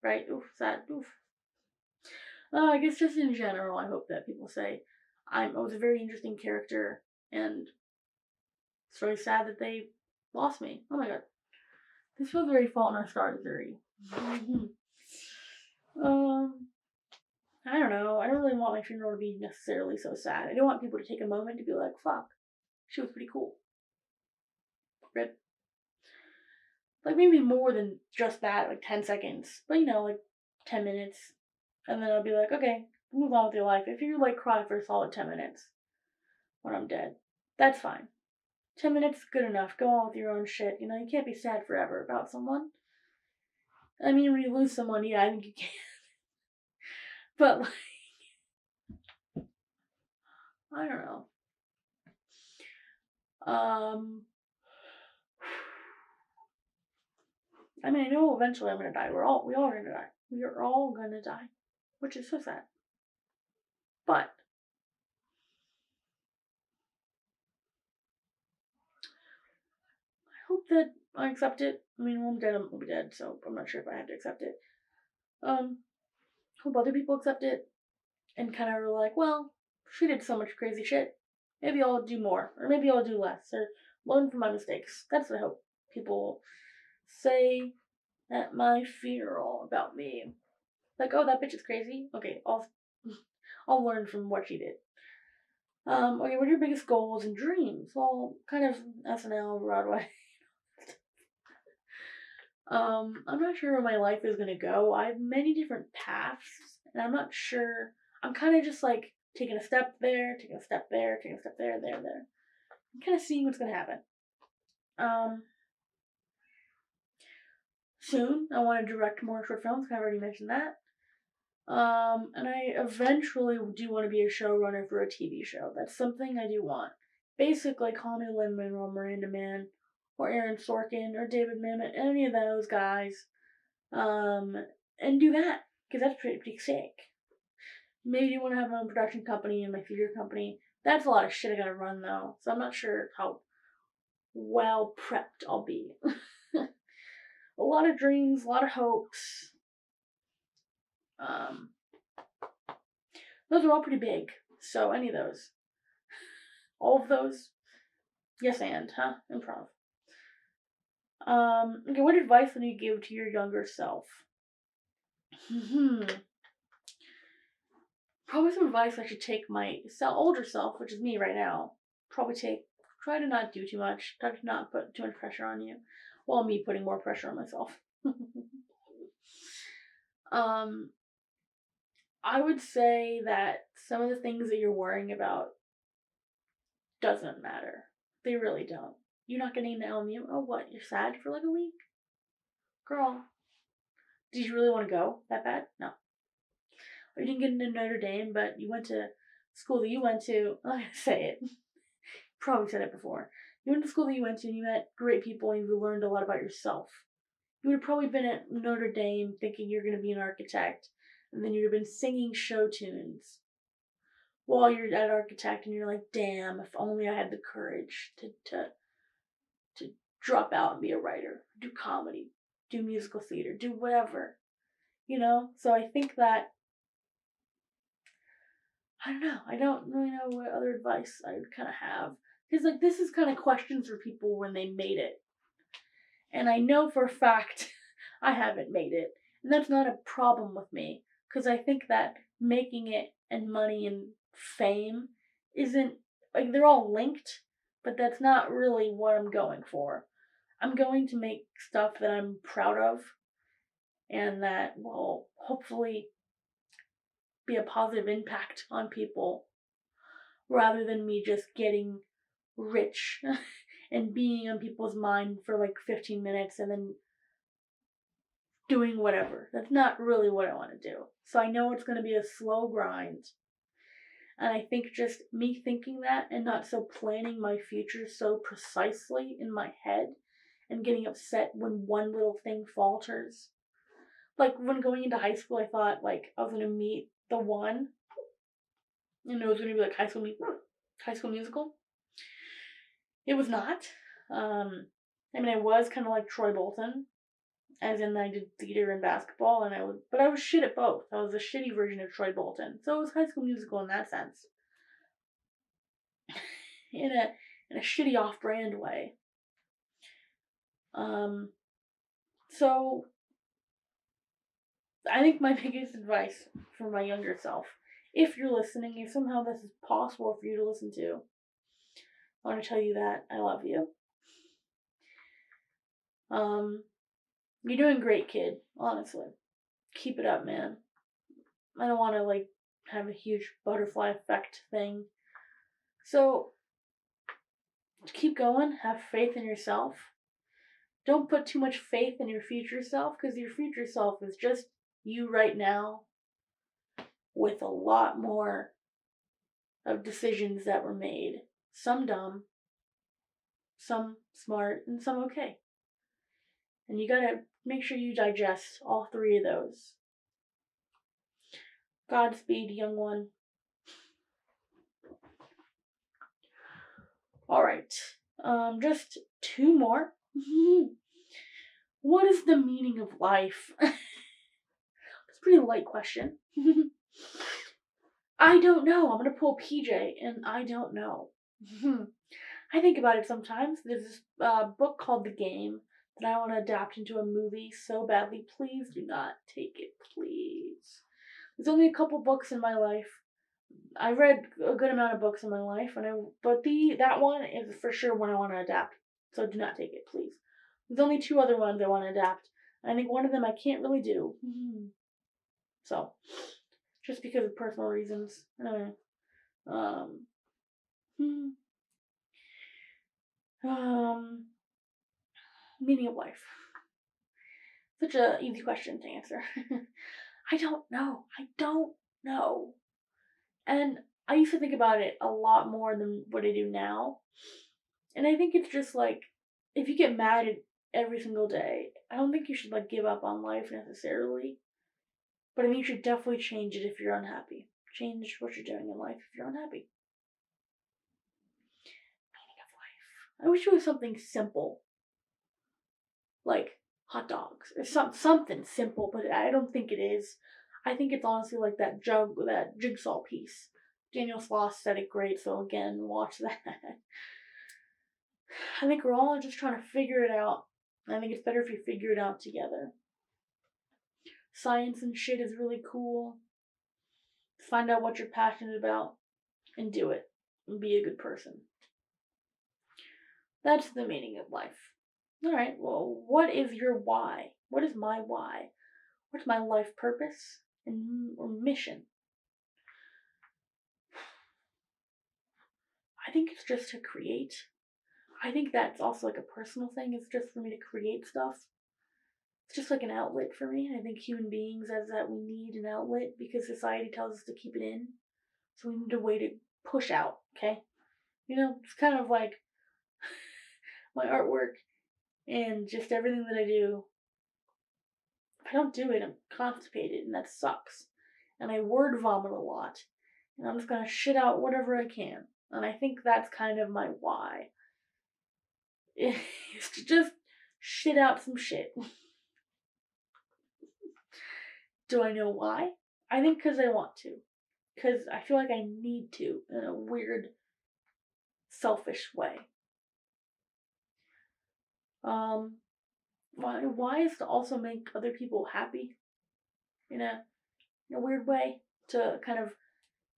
Right? Oof, sad. Oof. I guess just in general, I hope that people say I was a very interesting character, and it's really sad that they lost me. Oh my god. This feels very Fault in Our Stars theory. I don't know. I don't really want my funeral to be necessarily so sad. I don't want people to take a moment to be like, fuck, she was pretty cool. Rip. Like maybe more than just that, like 10 seconds. But like 10 minutes. And then I'll be like, okay, move on with your life. If you like cry for a solid 10 minutes when I'm dead, that's fine. 10 minutes is good enough. Go on with your own shit. You can't be sad forever about someone. I mean, when you lose someone, yeah, I think you can. But, like, I don't know. I mean, I know eventually I'm gonna die. We all are gonna die. We are all gonna die. Which is so sad. But I hope that I accept it. I mean, when I'm dead, I'll be dead, so I'm not sure if I have to accept it. Hope other people accept it and kind of are like, well, she did so much crazy shit. Maybe I'll do more, or maybe I'll do less, or learn from my mistakes. That's what I hope people say at my funeral about me. Like, oh, that bitch is crazy. Okay, I'll learn from what she did. Okay, what are your biggest goals and dreams? Well, kind of SNL, Broadway. I'm not sure where my life is gonna go. I have many different paths, and I'm not sure. I'm kind of just like taking a step there, taking a step there, taking a step there, there. I'm kind of seeing what's gonna happen. Soon, I want to direct more short films. I already mentioned that. And I eventually do want to be a showrunner for a TV show. That's something I do want. Basically, call me Lin-Manuel or Miranda Mann, or Aaron Sorkin, or David Mamet, any of those guys. And do that, because that's pretty sick. Maybe you want to have my own production company and my theater company. That's a lot of shit I gotta run, though, so I'm not sure how well prepped I'll be. A lot of dreams, a lot of hopes. Those are all pretty big, so any of those. All of those? Yes, and, huh? Improv. Okay, what advice would you give to your younger self? Probably some advice I should take my older self, which is me right now. Try to not do too much. Try to not put too much pressure on you, while me putting more pressure on myself. I would say that some of the things that you're worrying about doesn't matter. They really don't. You're not getting an LMU. Oh, what? You're sad for like a week? Girl, did you really want to go that bad? No. Or you didn't get into Notre Dame, but you went to school that you went to. I'm not going to say it. Probably said it before. You went to school that you went to and you met great people and you learned a lot about yourself. You would have probably been at Notre Dame thinking you're going to be an architect, and then you'd have been singing show tunes while you're at architect, and you're like, damn, if only I had the courage to drop out and be a writer, do comedy, do musical theater, do whatever, So I think that, I don't know, I don't really know what other advice I would kind of have, because like this is kind of questions for people when they made it, and I know for a fact I haven't made it, and that's not a problem with me, because I think that making it and money and fame isn't, like, they're all linked, but that's not really what I'm going for. I'm going to make stuff that I'm proud of and that will hopefully be a positive impact on people, rather than me just getting rich and being on people's mind for like 15 minutes and then doing whatever. That's not really what I want to do. So I know it's going to be a slow grind. And I think just me thinking that and not so planning my future so precisely in my head and getting upset when one little thing falters. Like when going into high school, I thought like I was going to meet the one and it was going to be like High School Musical. It was not. I was kind of like Troy Bolton, as in I did theater and basketball, but I was shit at both. I was a shitty version of Troy Bolton, so it was High School Musical in that sense, in a shitty off-brand way. So I think my biggest advice for my younger self, if you're listening, if somehow this is possible for you to listen to, I want to tell you that I love you. You're doing great, kid, honestly. Keep it up, man. I don't want to, have a huge butterfly effect thing. So, keep going. Have faith in yourself. Don't put too much faith in your future self, because your future self is just you right now with a lot more of decisions that were made. Some dumb, some smart, and some okay. And you gotta make sure you digest all three of those. Godspeed, young one. Alright. Just two more. What is the meaning of life? It's a pretty light question. I don't know. I'm gonna pull PJ, and I don't know. I think about it sometimes. There's this book called The Game that I want to adapt into a movie so badly. Please do not take it, please. There's only a couple books in my life. I read a good amount of books in my life, but that one is for sure one I want to adapt. So do not take it, please. There's only two other ones I want to adapt. I think one of them I can't really do. So, just because of personal reasons. Anyway, um, hmm, um, meaning of life. Such a easy question to answer. I don't know. I don't know. And I used to think about it a lot more than what I do now. And I think it's just like, if you get mad at every single day, I don't think you should like give up on life necessarily. But I mean, you should definitely change it if you're unhappy. Change what you're doing in life if you're unhappy. Meaning of life. I wish it was something simple, like hot dogs or something simple, but I don't think it is. I think it's honestly like that Jigsaw piece. Daniel Sloss said it great, so again, watch that. I think we're all just trying to figure it out. I think it's better if you figure it out together. Science and shit is really cool. Find out what you're passionate about and do it. And be a good person. That's the meaning of life. Alright, well, what is your why? What is my why? What's my life purpose or mission? I think it's just to create. I think that's also like a personal thing. It's just for me to create stuff. It's just like an outlet for me. I think human beings as that we need an outlet because society tells us to keep it in. So we need a way to push out, okay? It's kind of like my artwork and just everything that I do. If I don't do it, I'm constipated and that sucks. And I word vomit a lot. And I'm just gonna shit out whatever I can. And I think that's kind of my why. Is to just shit out some shit. Do I know why? I think because I want to. Because I feel like I need to in a weird, selfish way. Why is to also make other people happy in a weird way, to kind of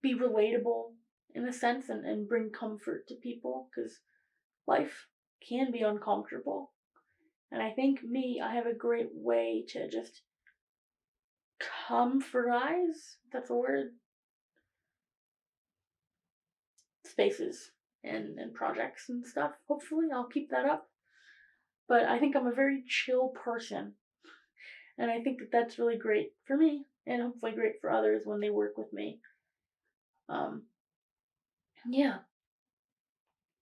be relatable in a sense and bring comfort to people, because life can be uncomfortable. And I think I have a great way to just comfortize, that's a word, spaces and projects and stuff. Hopefully I'll keep that up. But I think I'm a very chill person. And I think that that's really great for me and hopefully great for others when they work with me. Yeah.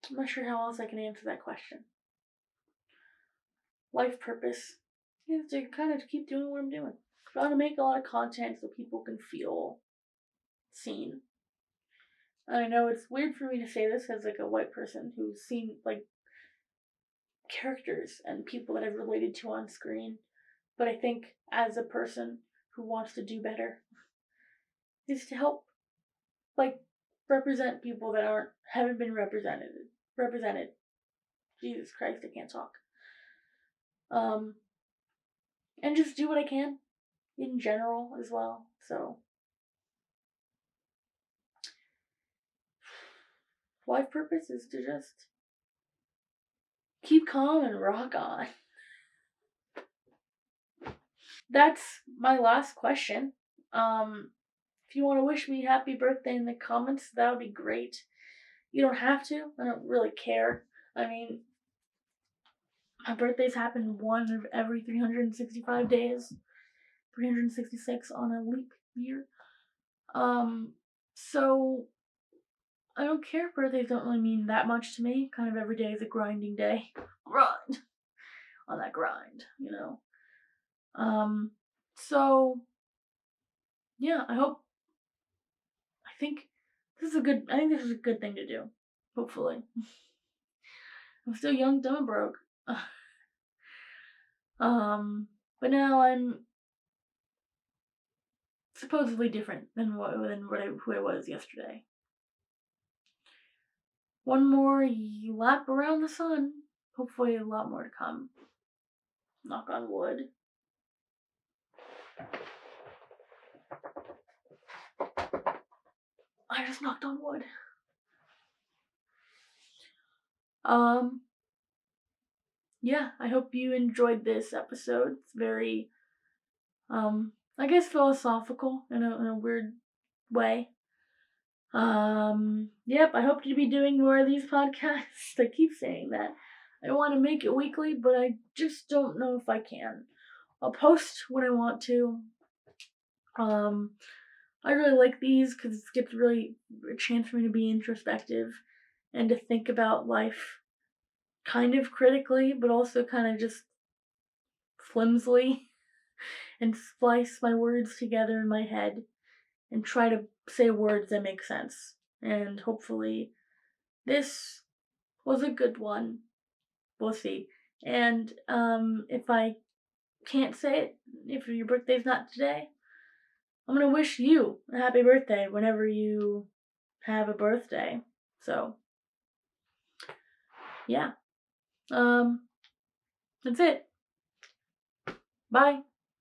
I'm not sure how else I can answer that question. Life purpose is to kind of keep doing what I'm doing. Trying to make a lot of content so people can feel seen. And I know it's weird for me to say this as like a white person who's seen like characters and people that I've related to on screen. But I think as a person who wants to do better is to help like represent people that haven't been represented. Jesus Christ, I can't talk. And just do what I can in general as well. So life purpose is to just keep calm and rock on. That's my last question. If you want to wish me happy birthday in the comments, that would be great. You don't have to. I don't really care. I mean, my birthdays happen one of every 365 days. 366 on a leap year. So I don't care. Birthdays don't really mean that much to me. Kind of every day is a grinding day. Grind. On that grind, So yeah, I think this is a good thing to do. Hopefully. I'm still young, dumb, and broke. But now I'm supposedly different than who I was yesterday. One more lap around the sun. Hopefully a lot more to come. Knock on wood. I just knocked on wood. Yeah, I hope you enjoyed this episode. It's very, I guess philosophical in a weird way. Yep, I hope to be doing more of these podcasts. I keep saying that. I want to make it weekly, but I just don't know if I can. I'll post when I want to. I really like these because it gets really a chance for me to be introspective and to think about life kind of critically, but also kind of just flimsily, and splice my words together in my head and try to say words that make sense. And hopefully this was a good one. We'll see. And if I can't say it, if your birthday's not today, I'm gonna wish you a happy birthday whenever you have a birthday. So yeah. That's it. Bye.